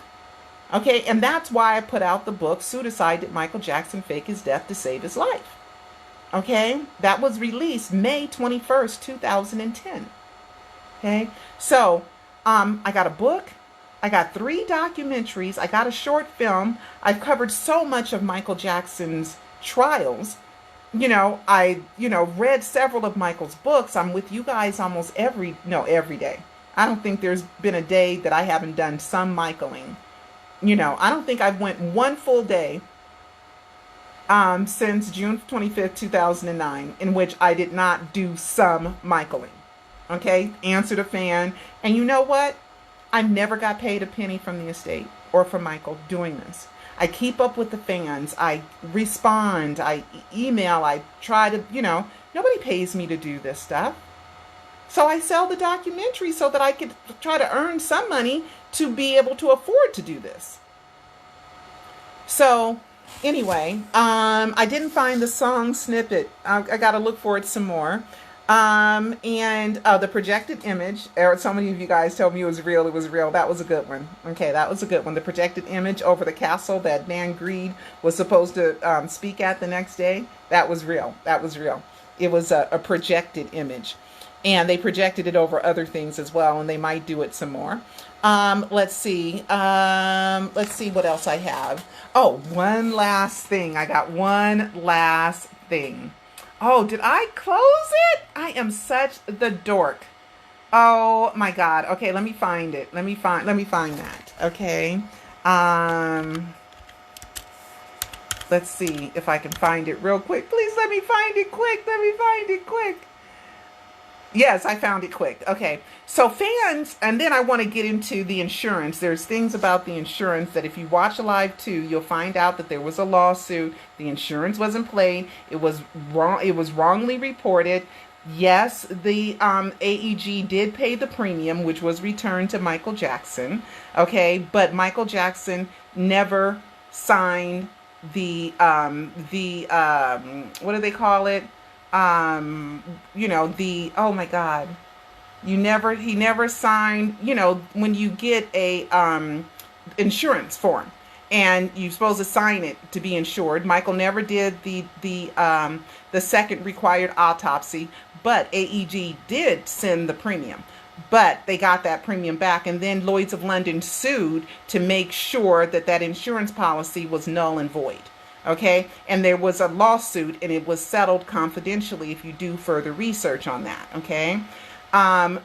Okay, and that's why I put out the book, Pseudocide: Did Michael Jackson Fake His Death to Save His Life? Okay, that was released May 21st, 2010. Okay, so I got a book, I got 3 documentaries, I got a short film. I've covered so much of Michael Jackson's trials. I read several of Michael's books. I'm with you guys almost every day. I don't think there's been a day that I haven't done some Michaeling. I don't think I've went one full day since June 25th, 2009, in which I did not do some Michaeling. Okay, answered a fan. And you know what? I never got paid a penny from the estate or from Michael doing this. I keep up with the fans. I respond. I email. I try to, nobody pays me to do this stuff. So I sell the documentary so that I could try to earn some money to be able to afford to do this. So anyway, I didn't find the song snippet. I got to look for it some more. And the projected image, so many of you guys told me it was real. That was a good one. Okay, that was a good one. The projected image over the castle that Dan Greed was supposed to speak at the next day, that was real. It was a projected image. And they projected it over other things as well, and they might do it some more. Let's see. Let's see what else I have. Oh, one last thing. I got one last thing. Oh, did I close it? I am such the dork. Oh my God. Okay, let me find it. Let me find that. Okay. Let's see if I can find it real quick. Please let me find it quick. Yes, I found it quick. Okay. So fans, and then I want to get into the insurance. There's things about the insurance that if you watch Alive 2, you'll find out that there was a lawsuit. The insurance wasn't paid. It was wrong. It was wrongly reported. Yes, the AEG did pay the premium, which was returned to Michael Jackson. Okay. But Michael Jackson never signed the what do they call it? Oh my God, he never signed, when you get a insurance form and you're supposed to sign it to be insured. Michael never did the second required autopsy, but AEG did send the premium, but they got that premium back. And then Lloyd's of London sued to make sure that insurance policy was null and void. Okay, and there was a lawsuit, and it was settled confidentially if you do further research on that. Okay, and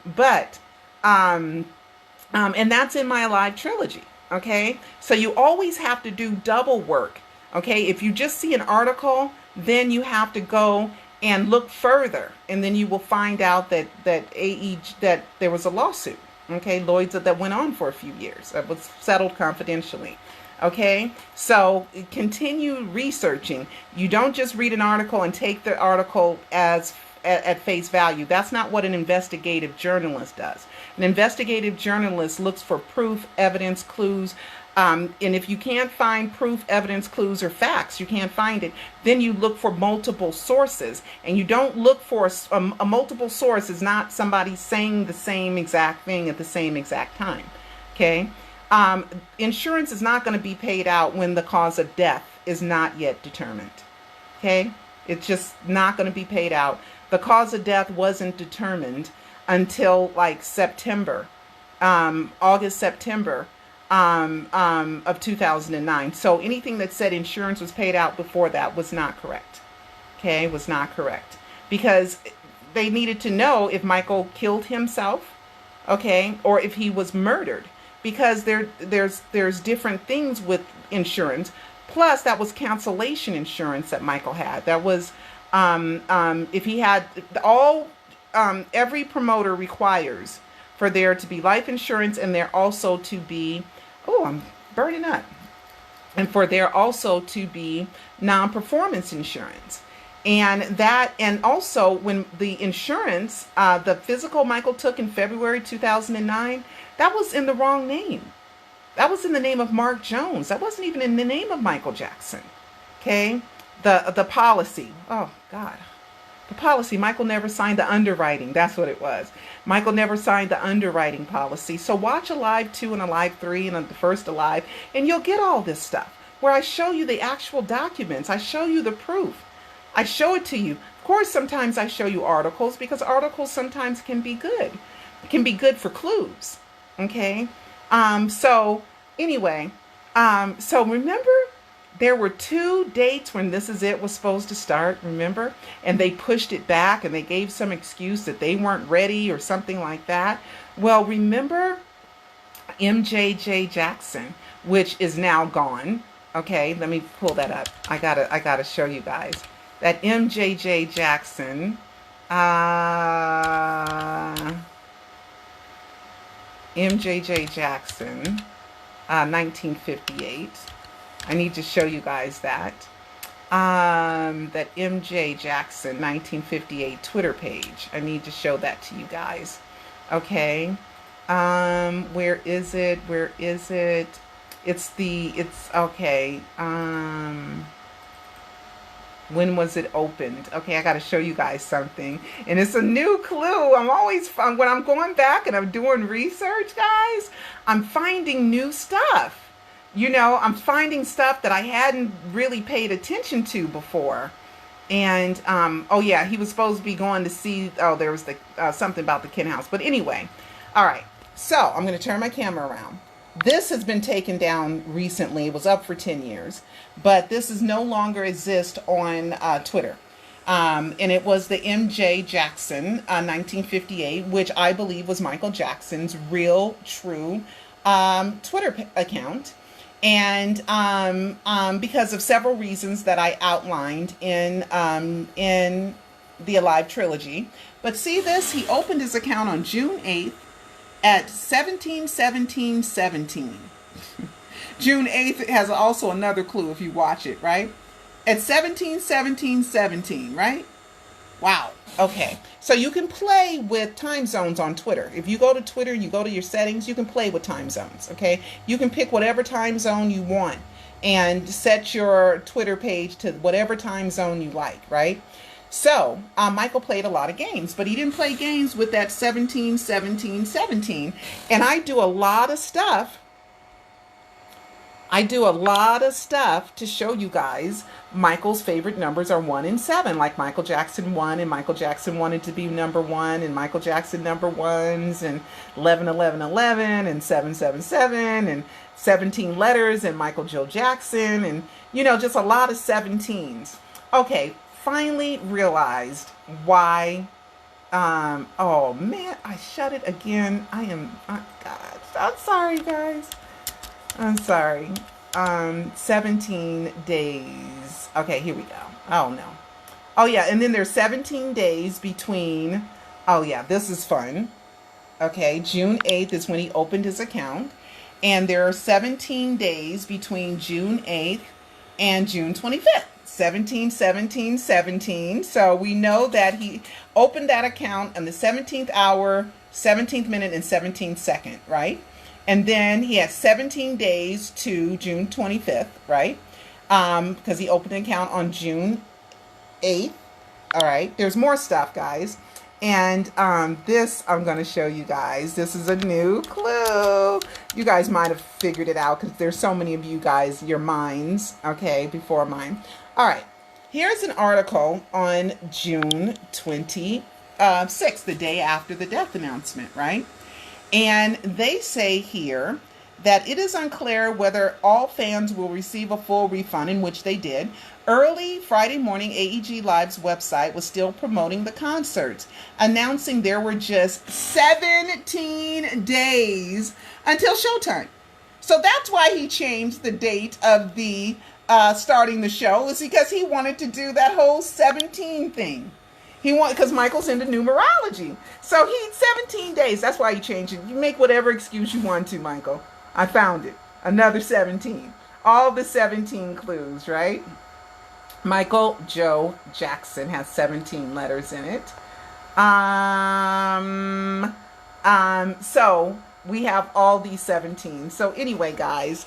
that's in my Alive trilogy. Okay, so you always have to do double work. Okay, if you just see an article, then you have to go and look further, and then you will find out that there was a lawsuit. Okay, Lloyd's that went on for a few years. That was settled confidentially. Okay, so continue researching. You don't just read an article and take the article at face value. That's not what an investigative journalist does. An investigative journalist looks for proof, evidence, clues. And if you can't find proof, evidence, clues, or facts, you can't find it, then you look for multiple sources. And you don't look for a multiple source is not somebody saying the same exact thing at the same exact time. Okay. Insurance is not going to be paid out when the cause of death is not yet determined. Okay? It's just not going to be paid out. The cause of death wasn't determined until like September, August, September of 2009. So anything that said insurance was paid out before that was not correct. Okay, was not correct, because they needed to know if Michael killed himself, okay, or if he was murdered, because there's different things with insurance. Plus, that was cancellation insurance that Michael had. That was if he had all every promoter requires for there to be life insurance, and there also to be, oh, I'm burning up, and for there also to be non-performance insurance. And also when the insurance, the physical Michael took in February 2009, that was in the wrong name. That was in the name of Mark Jones. That wasn't even in the name of Michael Jackson. Okay? The policy. Oh, God. The policy. Michael never signed the underwriting. That's what it was. Michael never signed the underwriting policy. So watch Alive 2 and Alive 3 and the first Alive, and you'll get all this stuff where I show you the actual documents. I show you the proof. I show it to you. Of course, sometimes I show you articles, because articles sometimes can be good. It can be good for clues. Okay? So anyway, so remember, there were 2 dates when This Is It was supposed to start, remember? And they pushed it back, and they gave some excuse that they weren't ready or something like that. Well, remember MJJ Jackson, which is now gone. Okay, let me pull that up. I gotta show you guys that MJJ Jackson, MJJ Jackson, 1958. I need to show you guys that. That MJ Jackson 1958 Twitter page. I need to show that to you guys. Okay. Where is it? Where is it? It's okay. When was it opened? Okay, I got to show you guys something. And it's a new clue. I'm always, when I'm going back and I'm doing research, guys, I'm finding new stuff. You know, I'm finding stuff that I hadn't really paid attention to before. And, oh yeah, he was supposed to be going to see, oh, there was something about the Ken House. But anyway, all right. So I'm going to turn my camera around. This has been taken down recently. It was up for 10 years. But this is no longer exist on Twitter. And it was the MJ Jackson 1958, which I believe was Michael Jackson's real, true Twitter account. And because of several reasons that I outlined in the Alive trilogy. But see this? He opened his account on June 8th at 17:17:17. June 8th has also another clue if you watch it, right? At 17:17:17, right? Wow. Okay. So you can play with time zones on Twitter. If you go to Twitter, you go to your settings, you can play with time zones, okay? You can pick whatever time zone you want and set your Twitter page to whatever time zone you like, right? So, Michael played a lot of games, but he didn't play games with that 17:17:17. And I do a lot of stuff. To show you guys Michael's favorite numbers are 1 and 7, like Michael Jackson 1, and Michael Jackson wanted to be number 1, and Michael Jackson number 1s, and 11:11:11, and 7:7:7, and 17 letters, and Michael Joe Jackson, and, you know, just a lot of 17s. Okay, finally realized why, oh man, I shut it again. God, I'm sorry, guys. I'm sorry. 17 days. Okay, here we go. Oh, no. Oh, yeah, and then there's 17 days between, oh, yeah, this is fun. Okay, June 8th is when he opened his account. And there are 17 days between June 8th and June 25th. 17:17:17. So we know that he opened that account on the 17th hour, 17th minute, and 17th second, right? And then he had 17 days to June 25th, right? Because he opened an account on June 8th. All right. There's more stuff, guys. And this I'm going to show you guys. This is a new clue. You guys might have figured it out because there's so many of you guys, your minds, okay, before mine. All right. Here's an article on June 26th, the day after the death announcement, right? And they say here that it is unclear whether all fans will receive a full refund, in which they did. Early Friday morning, AEG Live's website was still promoting the concerts, announcing there were just 17 days until showtime. So that's why he changed the date of the starting the show, is because he wanted to do that whole 17 thing. Because Michael's into numerology. So 17 days. That's why he changed it. You make whatever excuse you want to, Michael. I found it. Another 17. All the 17 clues, right? Michael Joe Jackson has 17 letters in it. So we have all these 17. So anyway, guys,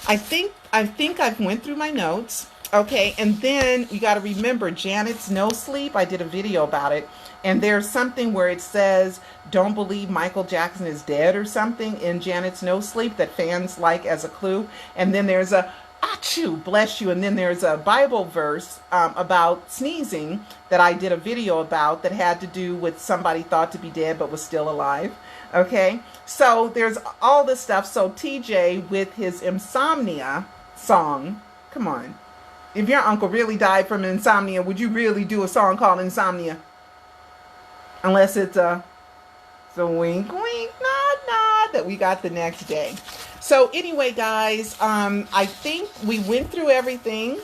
I think I've went through my notes. Okay, and then you got to remember Janet's no sleep. I did a video about it, and there's something where it says, "Don't believe Michael Jackson is dead" or something in Janet's no sleep that fans like as a clue. And then there's a "Achoo, bless you," and then there's a Bible verse about sneezing that I did a video about that had to do with somebody thought to be dead but was still alive. Okay, so there's all this stuff. So TJ with his Insomnia song, come on. If your uncle really died from insomnia, would you really do a song called Insomnia? Unless it's a wink, wink, nod, nod that we got the next day. So anyway, guys, I think we went through everything,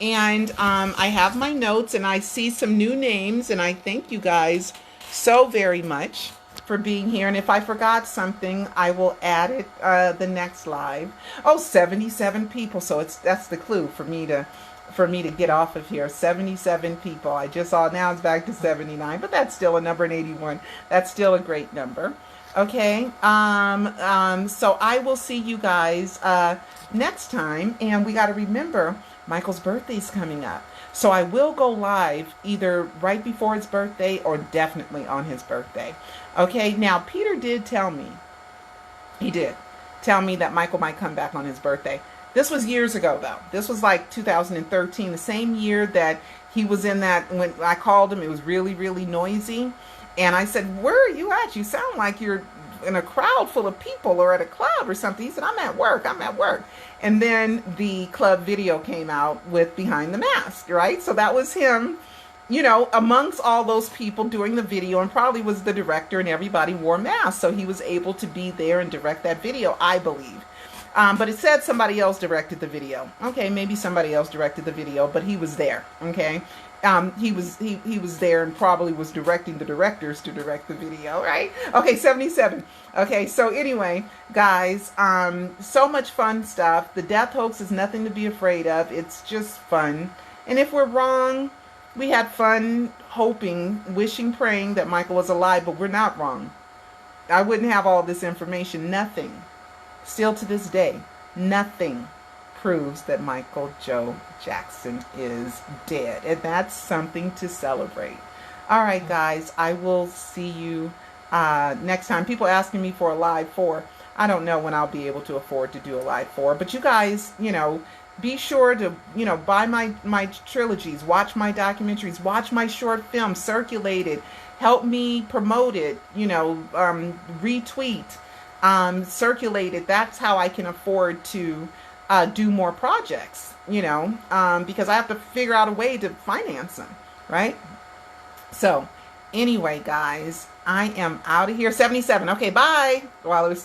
and I have my notes, and I see some new names, and I thank you guys so very much for being here. And if I forgot something, I will add it the next live. Oh, 77 people. So that's the clue for me to get off of here. 77 people. I just saw now it's back to 79, but that's still a number, in 81. That's still a great number. Okay. So I will see you guys next time, and we got to remember Michael's birthday's coming up. So I will go live either right before his birthday or definitely on his birthday. Okay. Now Peter did tell me. He did tell me that Michael might come back on his birthday. This was years ago, though. This was like 2013, the same year that he was in that, when I called him, it was really, really noisy. And I said, "Where are you at? You sound like you're in a crowd full of people or at a club or something." He said, I'm at work. And then the club video came out with Behind the Mask, right? So that was him, amongst all those people doing the video, and probably was the director, and everybody wore masks. So he was able to be there and direct that video, I believe. But it said somebody else directed the video. Okay, maybe somebody else directed the video, but he was there. Okay, he was there and probably was directing the directors to direct the video, right? Okay, 77. Okay, so anyway, guys, so much fun stuff. The death hoax is nothing to be afraid of. It's just fun. And if we're wrong, we had fun hoping, wishing, praying that Michael was alive, but we're not wrong. I wouldn't have all this information. Nothing. Still to this day, nothing proves that Michael Joe Jackson is dead. And that's something to celebrate. All right, guys, I will see you next time. People asking me for a live 4. I don't know when I'll be able to afford to do a live 4. But you guys, be sure to, buy my trilogies, watch my documentaries, watch my short film, circulate it, help me promote it, retweet. Circulate it. That's how I can afford to do more projects, because I have to figure out a way to finance them, right? So anyway, guys, I am out of here. 77. Okay, bye. While it was